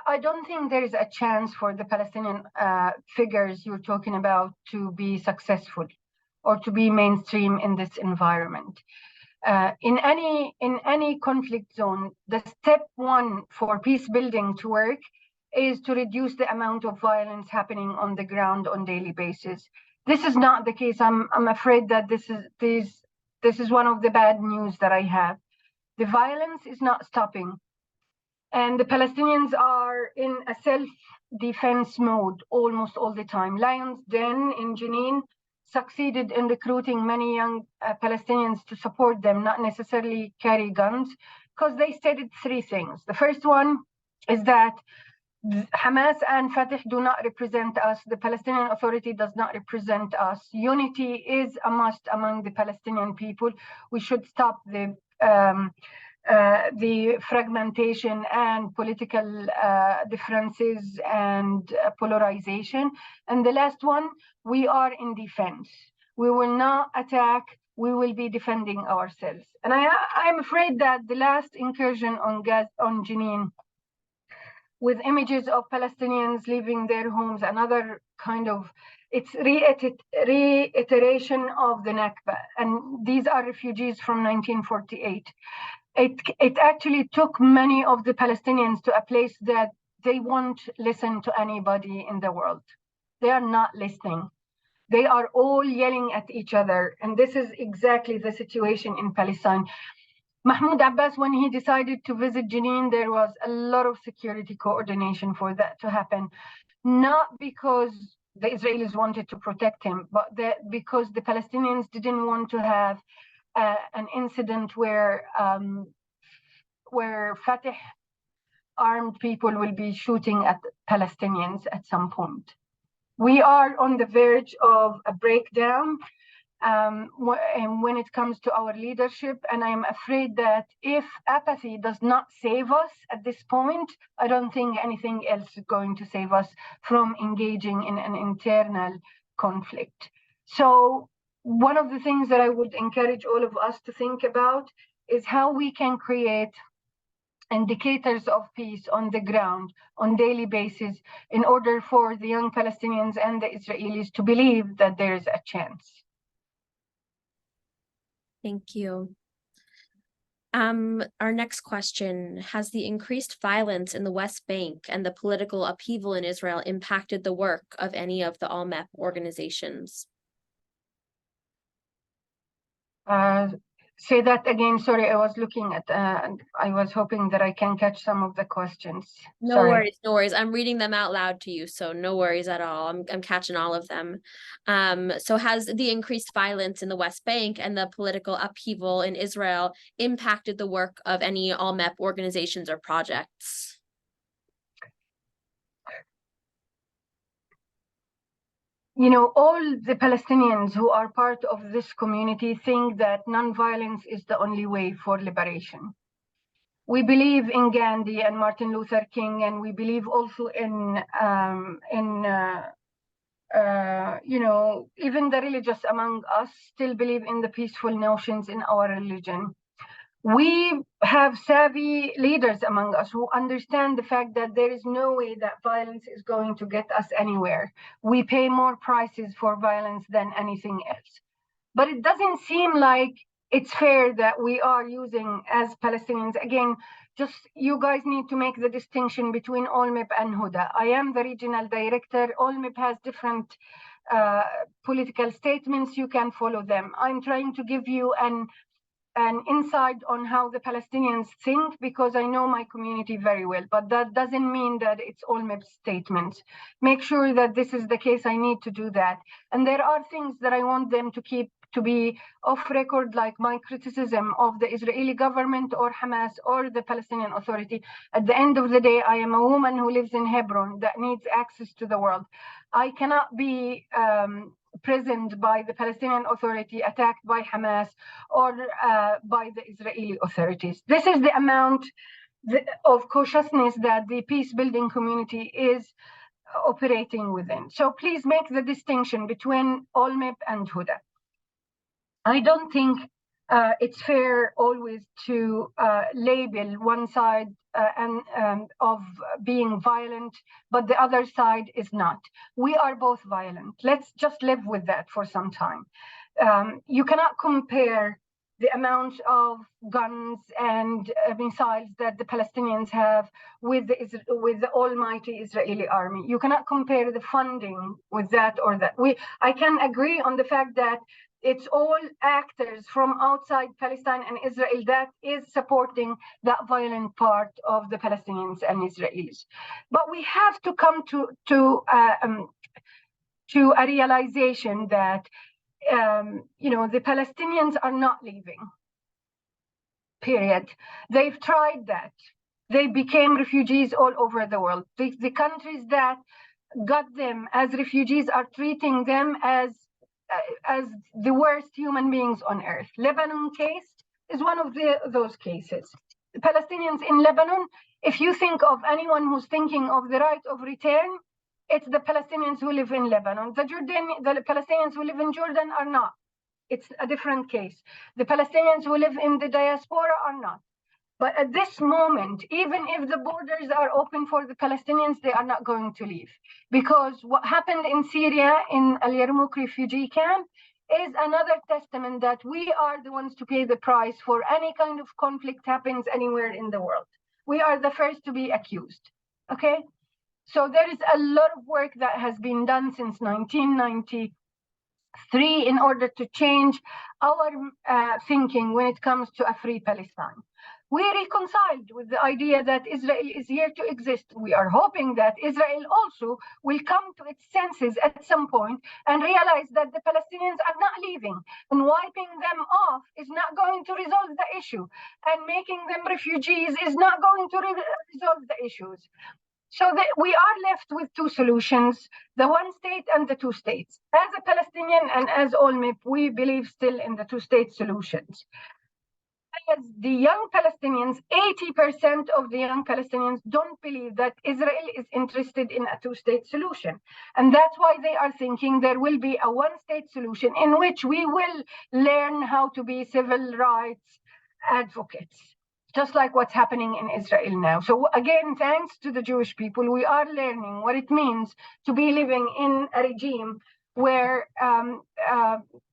I don't think there is a chance for the Palestinian figures you're talking about to be successful or to be mainstream in this environment. In any conflict zone, the step one for peace building to work is to reduce the amount of violence happening on the ground on daily basis. This is not the case. I'm afraid that this is one of the bad news that I have. The violence is not stopping. And the Palestinians are in a self-defense mode almost all the time. Lion's Den in Jenin succeeded in recruiting many young Palestinians to support them, not necessarily carry guns, because they stated three things. The first one is that Hamas and Fatah do not represent us. The Palestinian Authority does not represent us. Unity is a must among the Palestinian people. We should stop the fragmentation and political differences and polarization. And the last one, we are in defense. We will not attack. We will be defending ourselves. And I'm afraid that the last incursion on Jenin, with images of Palestinians leaving their homes, another kind of, it's reiteration of the Nakba. And these are refugees from 1948. It actually took many of the Palestinians to a place that they won't listen to anybody in the world. They are not listening. They are all yelling at each other. And this is exactly the situation in Palestine. Mahmoud Abbas, when he decided to visit Jenin, there was a lot of security coordination for that to happen. Not because the Israelis wanted to protect him, but because the Palestinians didn't want to have an incident where Fatah armed people will be shooting at Palestinians at some point. We are on the verge of a breakdown when it comes to our leadership, and I'm afraid that if apathy does not save us at this point, I don't think anything else is going to save us from engaging in an internal conflict. So one of the things that I would encourage all of us to think about is how we can create indicators of peace on the ground on daily basis in order for the young Palestinians and the Israelis to believe that there is a chance. Thank you. Our next question: has the increased violence in the West Bank and the political upheaval in Israel impacted the work of any of the ALLMEP organizations? Say that again. Sorry, I was looking at, I was hoping that I can catch some of the questions. No Sorry. worries, no worries. I'm reading them out loud to you, so no worries at all. I'm catching all of them. So has the increased violence in the West Bank and the political upheaval in Israel impacted the work of any ALLMEP organizations or projects? You know, all the Palestinians who are part of this community think that nonviolence is the only way for liberation. We believe in Gandhi and Martin Luther King, and we believe also in you know, even the religious among us still believe in the peaceful notions in our religion. We have savvy leaders among us who understand the fact that there is no way that violence is going to get us anywhere. We pay more prices for violence than anything else. But it doesn't seem like it's fair that we are using, as Palestinians, again, just you guys need to make the distinction between ALLMEP and Huda. I am the regional director. ALLMEP has different political statements. You can follow them. I'm trying to give you an insight on how the Palestinians think, because I know my community very well, but that doesn't mean that it's ALLMEP's statements. Make sure that this is the case. I need to do that. And there are things that I want them to keep to be off record, like my criticism of the Israeli government or Hamas or the Palestinian Authority. At the end of the day, I am a woman who lives in Hebron that needs access to the world. I cannot be prisoned by the Palestinian Authority, attacked by Hamas, or by the Israeli authorities. This is the amount of cautiousness that the peace-building community is operating within. So please make the distinction between ALLMEP and Huda. I don't think it's fair always to label one side of being violent, but the other side is not. We are both violent. Let's just live with that for some time. You cannot compare the amount of guns and missiles that the Palestinians have with the almighty Israeli army. You cannot compare the funding with that or that. I can agree on the fact that it's all actors from outside Palestine and Israel that is supporting that violent part of the Palestinians and Israelis. But we have to come to a realization that you know, the Palestinians are not leaving. Period. They've tried that. They became refugees all over the world. The countries that got them as refugees are treating them as the worst human beings on earth. Lebanon case is one of those cases. The Palestinians in Lebanon, if you think of anyone who's thinking of the right of return, it's the Palestinians who live in Lebanon. The Palestinians who live in Jordan are not. It's a different case. The Palestinians who live in the diaspora are not. But at this moment, even if the borders are open for the Palestinians, they are not going to leave. Because what happened in Syria, in Al Yarmouk refugee camp, is another testament that we are the ones to pay the price for any kind of conflict happens anywhere in the world. We are the first to be accused, okay? So there is a lot of work that has been done since 1993 in order to change our thinking when it comes to a free Palestine. We reconciled with the idea that Israel is here to exist. We are hoping that Israel also will come to its senses at some point and realize that the Palestinians are not leaving, and wiping them off is not going to resolve the issue, and making them refugees is not going to resolve the issues. So we are left with two solutions, the one state and the two states. As a Palestinian and as ALLMEP, we believe still in the two-state solutions. As the young Palestinians, 80% of the young Palestinians don't believe that Israel is interested in a two-state solution. And that's why they are thinking there will be a one-state solution in which we will learn how to be civil rights advocates, just like what's happening in Israel now. So again, thanks to the Jewish people, we are learning what it means to be living in a regime where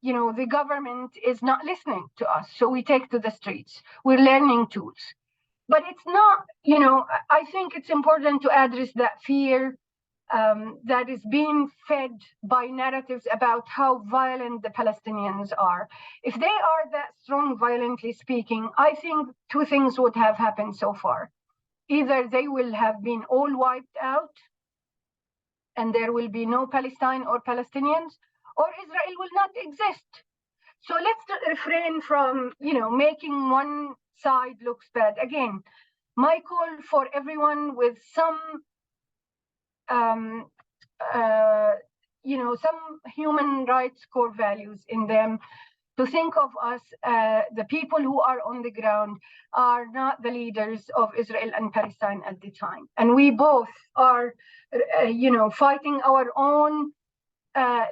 the government is not listening to us. So we take to the streets. We're learning tools. But it's not, I think it's important to address that fear that is being fed by narratives about how violent the Palestinians are. If they are that strong, violently speaking, I think two things would have happened so far. Either they will have been all wiped out and there will be no Palestine or Palestinians, or Israel will not exist. So let's refrain from, making one side looks bad. Again, my call for everyone with some human rights core values in them, to think of us, the people who are on the ground are not the leaders of Israel and Palestine at the time. And we both are, fighting our own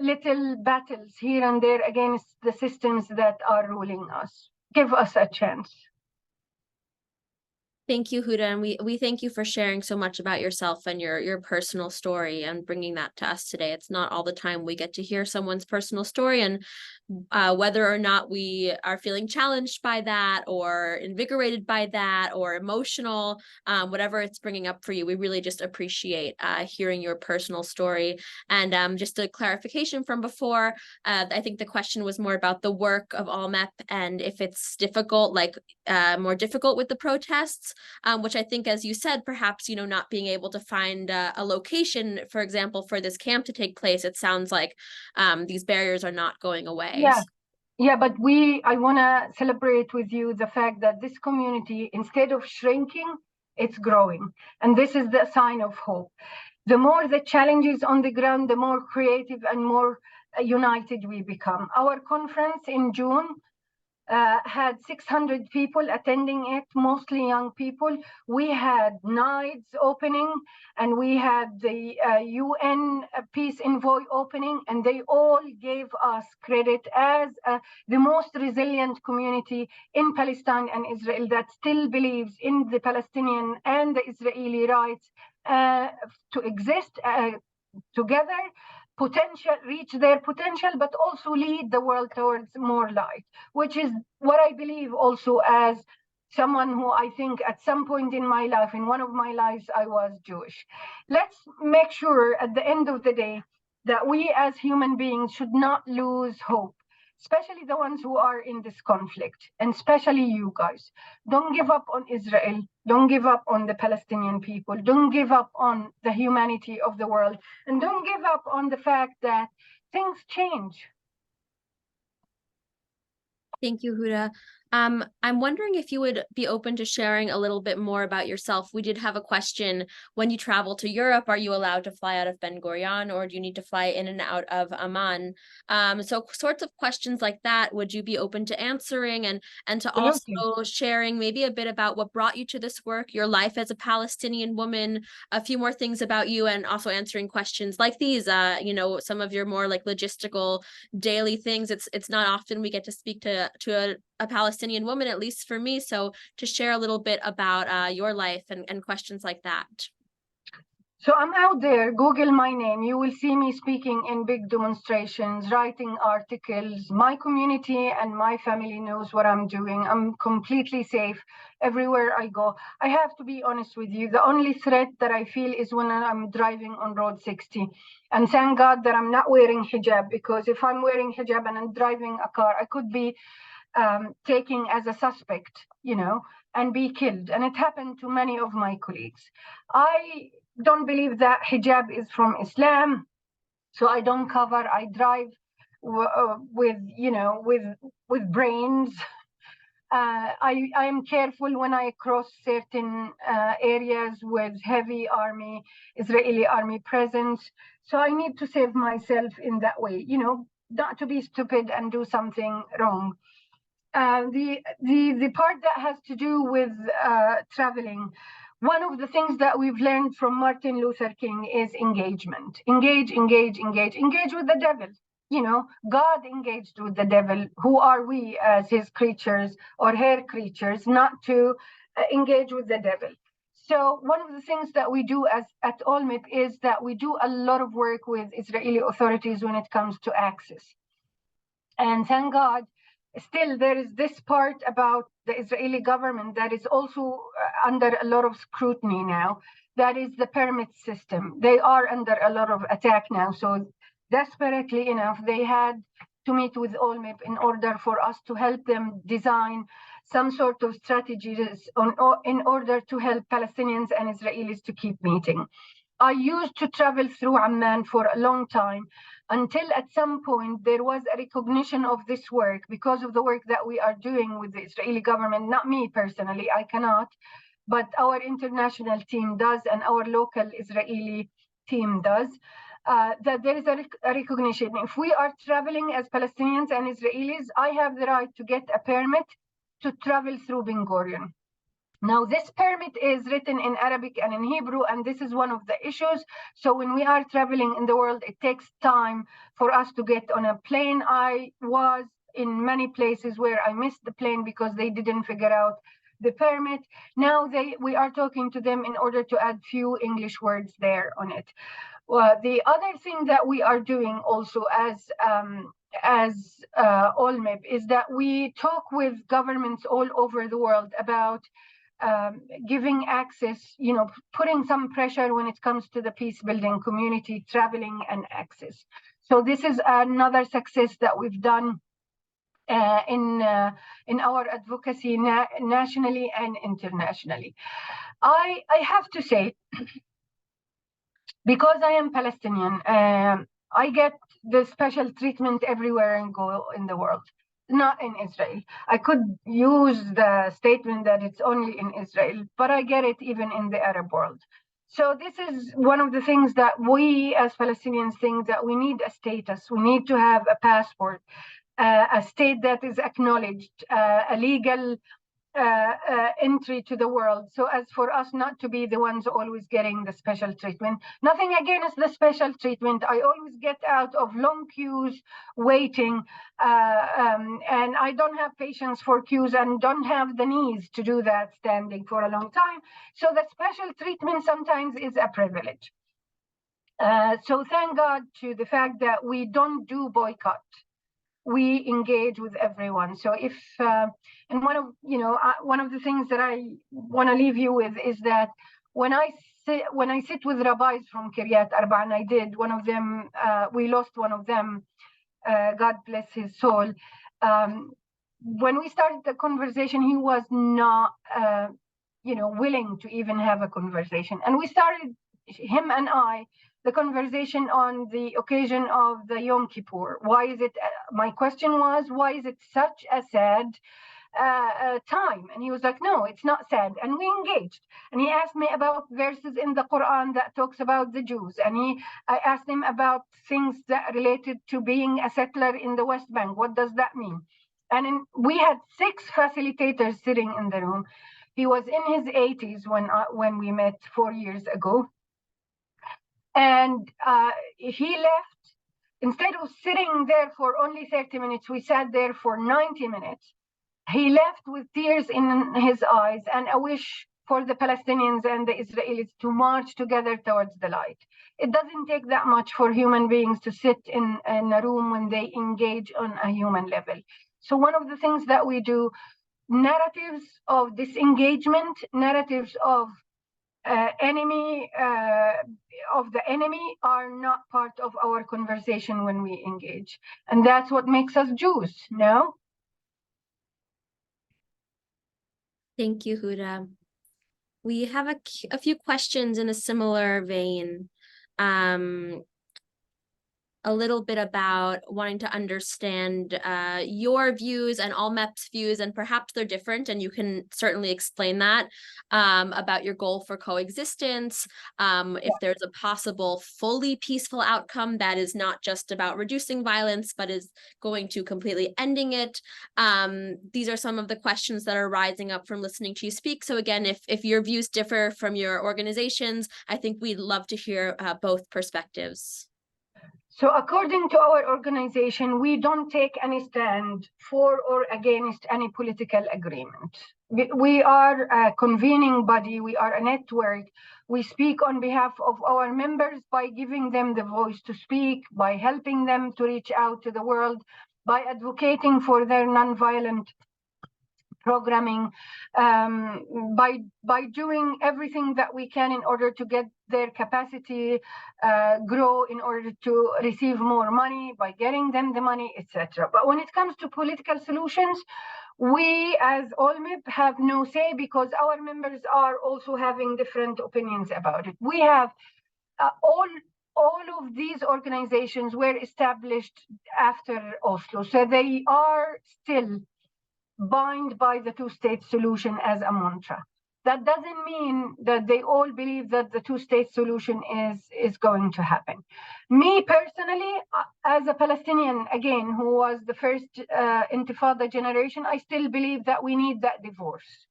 little battles here and there against the systems that are ruling us. Give us a chance. Thank you, Huda, and we thank you for sharing so much about yourself and your personal story and bringing that to us today. It's not all the time we get to hear someone's personal story, and whether or not we are feeling challenged by that or invigorated by that or emotional, whatever it's bringing up for you, we really just appreciate hearing your personal story. And just a clarification from before, I think the question was more about the work of ALLMEP and if it's difficult, more difficult with the protests. Which I think, as you said, perhaps, not being able to find a location, for example, for this camp to take place, it sounds like these barriers are not going away. Yeah, but I want to celebrate with you the fact that this community, instead of shrinking, it's growing. And this is the sign of hope. The more the challenges on the ground, the more creative and more united we become. Our conference in June had 600 people attending it, mostly young people. We had nights opening, and we had the UN peace envoy opening, and they all gave us credit as the most resilient community in Palestine and Israel that still believes in the Palestinian and the Israeli rights to exist together, reach their potential, but also lead the world towards more light, which is what I believe also as someone who I think at some point in my life, in one of my lives, I was Jewish. Let's make sure at the end of the day that we as human beings should not lose hope, especially the ones who are in this conflict, and especially you guys. Don't give up on Israel. Don't give up on the Palestinian people. Don't give up on the humanity of the world. And don't give up on the fact that things change. Thank you, Huda. I'm wondering if you would be open to sharing a little bit more about yourself. We did have a question: when you travel to Europe, are you allowed to fly out of Ben Gurion, or do you need to fly in and out of Amman? So sorts of questions like that, would you be open to answering, and to Absolutely. also sharing maybe a bit about what brought you to this work, your life as a Palestinian woman, a few more things about you, and also answering questions like these, some of your more logistical daily things. It's not often we get to speak to a Palestinian woman, at least for me. So to share a little bit about your life and questions like that. So I'm out there, Google my name. You will see me speaking in big demonstrations, writing articles. My community and my family knows what I'm doing. I'm completely safe everywhere I go. I have to be honest with you. The only threat that I feel is when I'm driving on Road 60. And thank God that I'm not wearing hijab, because if I'm wearing hijab and I'm driving a car, I could be taken as a suspect, and be killed. And it happened to many of my colleagues. I don't believe that hijab is from Islam, so I don't cover. I drive with brains. I am careful when I cross certain areas with heavy Israeli army presence. So I need to save myself in that way, not to be stupid and do something wrong. The part that has to do with traveling, one of the things that we've learned from Martin Luther King is engagement. Engage with the devil. God engaged with the devil. Who are we as his creatures or her creatures not to engage with the devil? So one of the things that we do at ALLMEP is that we do a lot of work with Israeli authorities when it comes to access. And thank God, still there is this part about the Israeli government that is also under a lot of scrutiny now. That is the permit system. They are under a lot of attack now. So desperately enough, they had to meet with ALLMEP in order for us to help them design some sort of strategies in order to help Palestinians and Israelis to keep meeting. I used to travel through Amman for a long time until at some point there was a recognition of this work because of the work that we are doing with the Israeli government. Not me personally, I cannot, but our international team does and our local Israeli team does. That there is a recognition. If we are traveling as Palestinians and Israelis, I have the right to get a permit to travel through Ben Gurion. Now, this permit is written in Arabic and in Hebrew, and this is one of the issues. So when we are traveling in the world, it takes time for us to get on a plane. I was in many places where I missed the plane because they didn't figure out the permit. Now we are talking to them in order to add few English words there on it. Well, the other thing that we are doing also as ALLMEP is that we talk with governments all over the world about giving access, putting some pressure when it comes to the peace building community, traveling and access. So this is another success that we've done in our advocacy nationally and internationally. I have to say, because I am Palestinian, I get the special treatment everywhere I go in the world. Not in Israel. I could use the statement that it's only in Israel, but I get it even in the Arab world. So this is one of the things that we as Palestinians think that we need a status. We need to have a passport, a state that is acknowledged, a legal entry to the world, so as for us not to be the ones always getting the special treatment. Nothing against the special treatment. I always get out of long queues waiting, and I don't have patience for queues and don't have the knees to do that standing for a long time. So the special treatment sometimes is a privilege. So thank God to the fact that we don't do boycott. We engage with everyone. So if and one of the things that I want to leave you with is that when I sit with rabbis from Kiryat Arba, and I did, one of them, we lost one of them, God bless his soul. When we started the conversation, he was not willing to even have a conversation, and we started, him and I, the conversation on the occasion of the Yom Kippur. Why is it, my question was, why is it such a sad time? And he was like, no, it's not sad. And we engaged. And he asked me about verses in the Quran that talks about the Jews. And I asked him about things that related to being a settler in the West Bank. What does that mean? And we had 6 facilitators sitting in the room. He was in his 80s when we met 4 years ago. And he left, instead of sitting there for only 30 minutes, we sat there for 90 minutes. He left with tears in his eyes and a wish for the Palestinians and the Israelis to march together towards the light. It doesn't take that much for human beings to sit in a room when they engage on a human level. So one of the things that we do, narratives of disengagement, narratives of enemy of the enemy are not part of our conversation when we engage, and that's what makes us Jews. No. Thank you, Huda. We have a few questions in a similar vein. A little bit about wanting to understand your views and ALLMEP's views, and perhaps they're different, and you can certainly explain that, about your goal for coexistence, if there's a possible fully peaceful outcome that is not just about reducing violence, but is going to completely ending it. These are some of the questions that are rising up from listening to you speak. So again, if your views differ from your organizations, I think we'd love to hear both perspectives. So according to our organization, we don't take any stand for or against any political agreement. We are a convening body, we are a network. We speak on behalf of our members by giving them the voice to speak, by helping them to reach out to the world, by advocating for their nonviolent programming, by doing everything that we can in order to get their capacity grow, in order to receive more money, by getting them the money, etc. But when it comes to political solutions, we as ALLMEP have no say, because our members are also having different opinions about it. We have all of these organizations were established after Oslo, so they are still bound by the two-state solution as a mantra. That doesn't mean that they all believe that the two-state solution is going to happen. Me personally, as a Palestinian, again, who was the first Intifada generation, I still believe that we need that divorce.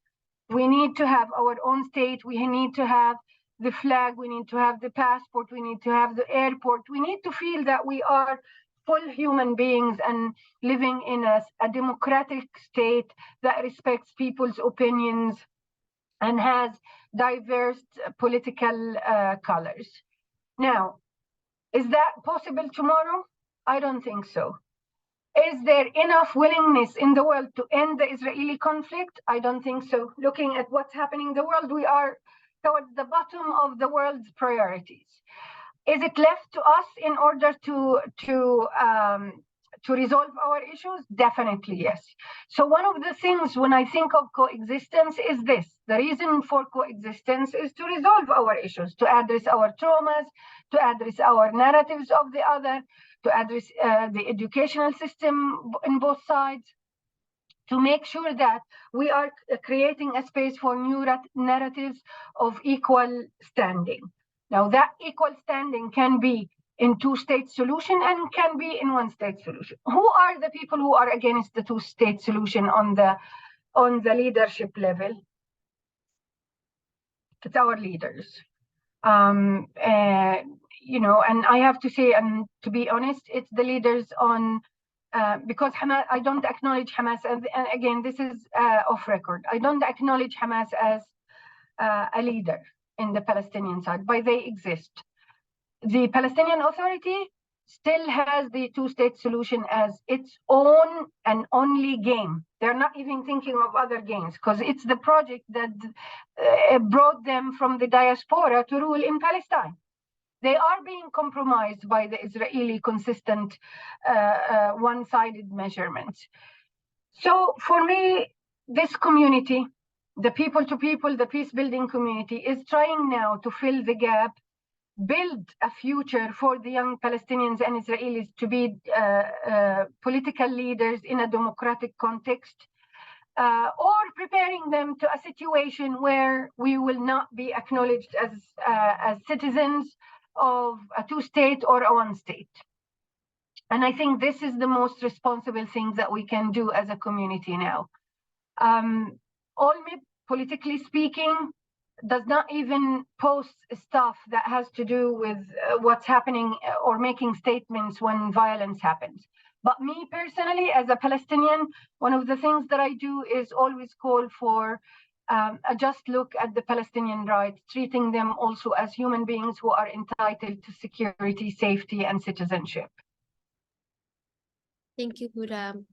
We need to have our own state. We need to have the flag. We need to have the passport. We need to have the airport. We need to feel that we are full human beings and living in a democratic state that respects people's opinions and has diverse political colors. Now, is that possible tomorrow? I don't think so. Is there enough willingness in the world to end the Israeli conflict? I don't think so. Looking at what's happening in the world, we are towards the bottom of the world's priorities. Is it left to us in order to resolve our issues? Definitely yes. So one of the things when I think of coexistence is this. The reason for coexistence is to resolve our issues, to address our traumas, to address our narratives of the other, to address the educational system in both sides, to make sure that we are creating a space for new narratives of equal standing. Now, that equal standing can be in two-state solution and can be in one-state solution. Who are the people who are against the two-state solution on the leadership level? It's our leaders. And I have to say, and to be honest, it's the leaders on, because Hamas, I don't acknowledge Hamas as, and again, this is off record. I don't acknowledge Hamas as a leader in the Palestinian side, but they exist. The Palestinian Authority still has the two-state solution as its own and only game. They're not even thinking of other games, because it's the project that brought them from the diaspora to rule in Palestine. They are being compromised by the Israeli consistent one-sided measurements. So for me, this community, the people-to-people, the peace-building community, is trying now to fill the gap, build a future for the young Palestinians and Israelis to be political leaders in a democratic context, or preparing them to a situation where we will not be acknowledged as citizens of a two-state or a one-state. And I think this is the most responsible thing that we can do as a community now. ALLMEP, politically speaking, does not even post stuff that has to do with what's happening or making statements when violence happens. But me personally, as a Palestinian, one of the things that I do is always call for a just look at the Palestinian rights, treating them also as human beings who are entitled to security, safety, and citizenship. Thank you, Huda.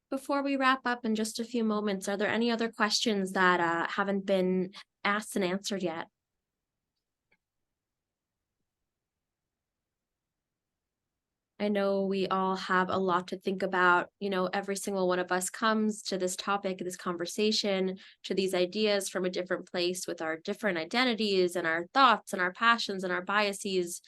Before we wrap up in just a few moments, are there any other questions that haven't been asked and answered yet? I know we all have a lot to think about. You know, every single one of us comes to this topic, this conversation, to these ideas from a different place with our different identities and our thoughts and our passions and our biases.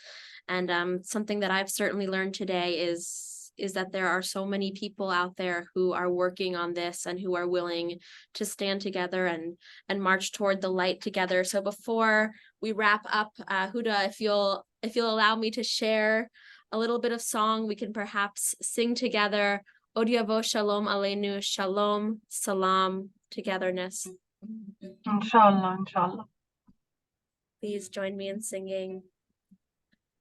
And something that I've certainly learned today is that there are so many people out there who are working on this and who are willing to stand together and march toward the light together. So before we wrap up, Huda, if you'll allow me to share a little bit of song, we can perhaps sing together. Odiavo Shalom Aleinu, Shalom, Salam, togetherness. Inshallah, inshallah. Please join me in singing.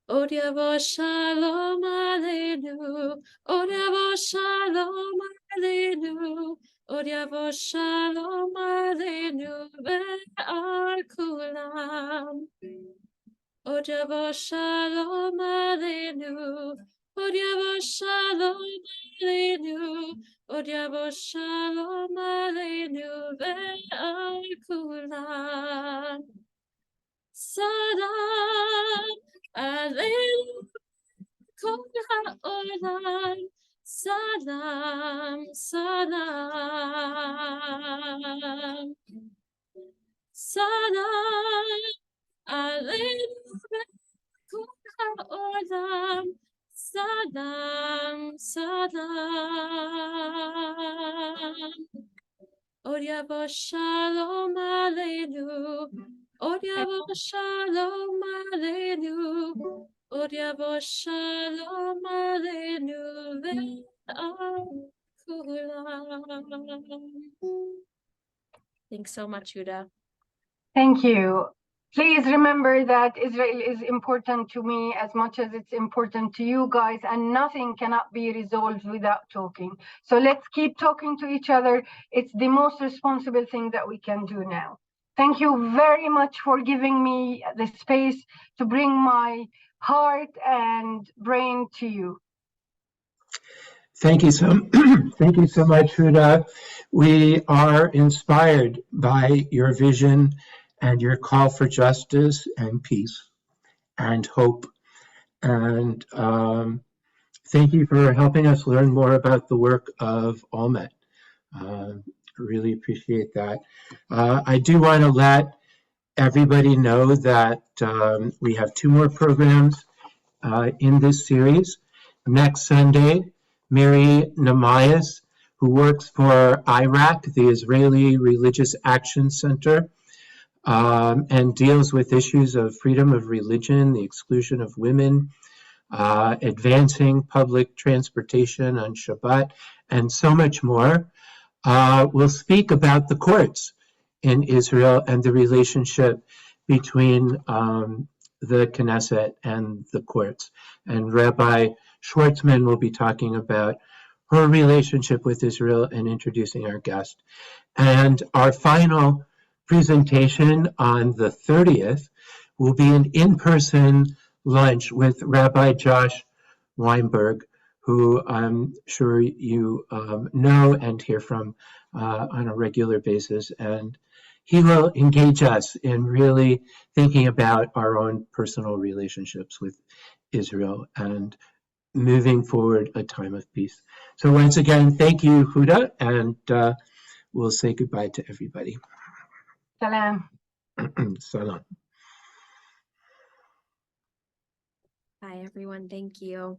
Odiavo Shalom Aleinu, Odiavo Shalom Aleinu, Od yavo shalom aleinu ve'al kulam. Od yavo shalom aleinu. Od yavo shalom aleinu. Od yavo shalom aleinu ve'al kulam. Salam aleinu kol ha'olam. Salam, salam. Salam aleinu kol ha'olam. Salam, salam. Od yavo shalom aleinu. Od yavo shalom aleinu. Od yavo shalom aleinu ve'al kulam. Thanks so much, Huda. Thank you. Please remember that Israel is important to me as much as it's important to you guys, and nothing cannot be resolved without talking. So let's keep talking to each other. It's the most responsible thing that we can do now. Thank you very much for giving me the space to bring my heart and brain to you. Thank you so thank you so much, Huda. We are inspired by your vision and your call for justice and peace and hope. And thank you for helping us learn more about the work of ALLMEP. Really appreciate that. I do want to let everybody know that we have 2 more programs in this series. Next Sunday, Mary Namayas, who works for IRAC, the Israeli Religious Action Center, and deals with issues of freedom of religion, the exclusion of women, advancing public transportation on Shabbat, and so much more, will speak about the courts in Israel and the relationship between the Knesset and the courts. And Rabbi Schwartzman will be talking about her relationship with Israel and introducing our guest. And our final presentation on the 30th will be an in-person lunch with Rabbi Josh Weinberg, who I'm sure you know and hear from on a regular basis. And he will engage us in really thinking about our own personal relationships with Israel and moving forward a time of peace. So once again, thank you, Huda, and we'll say goodbye to everybody. Salam. Salam. Bye, everyone. Thank you.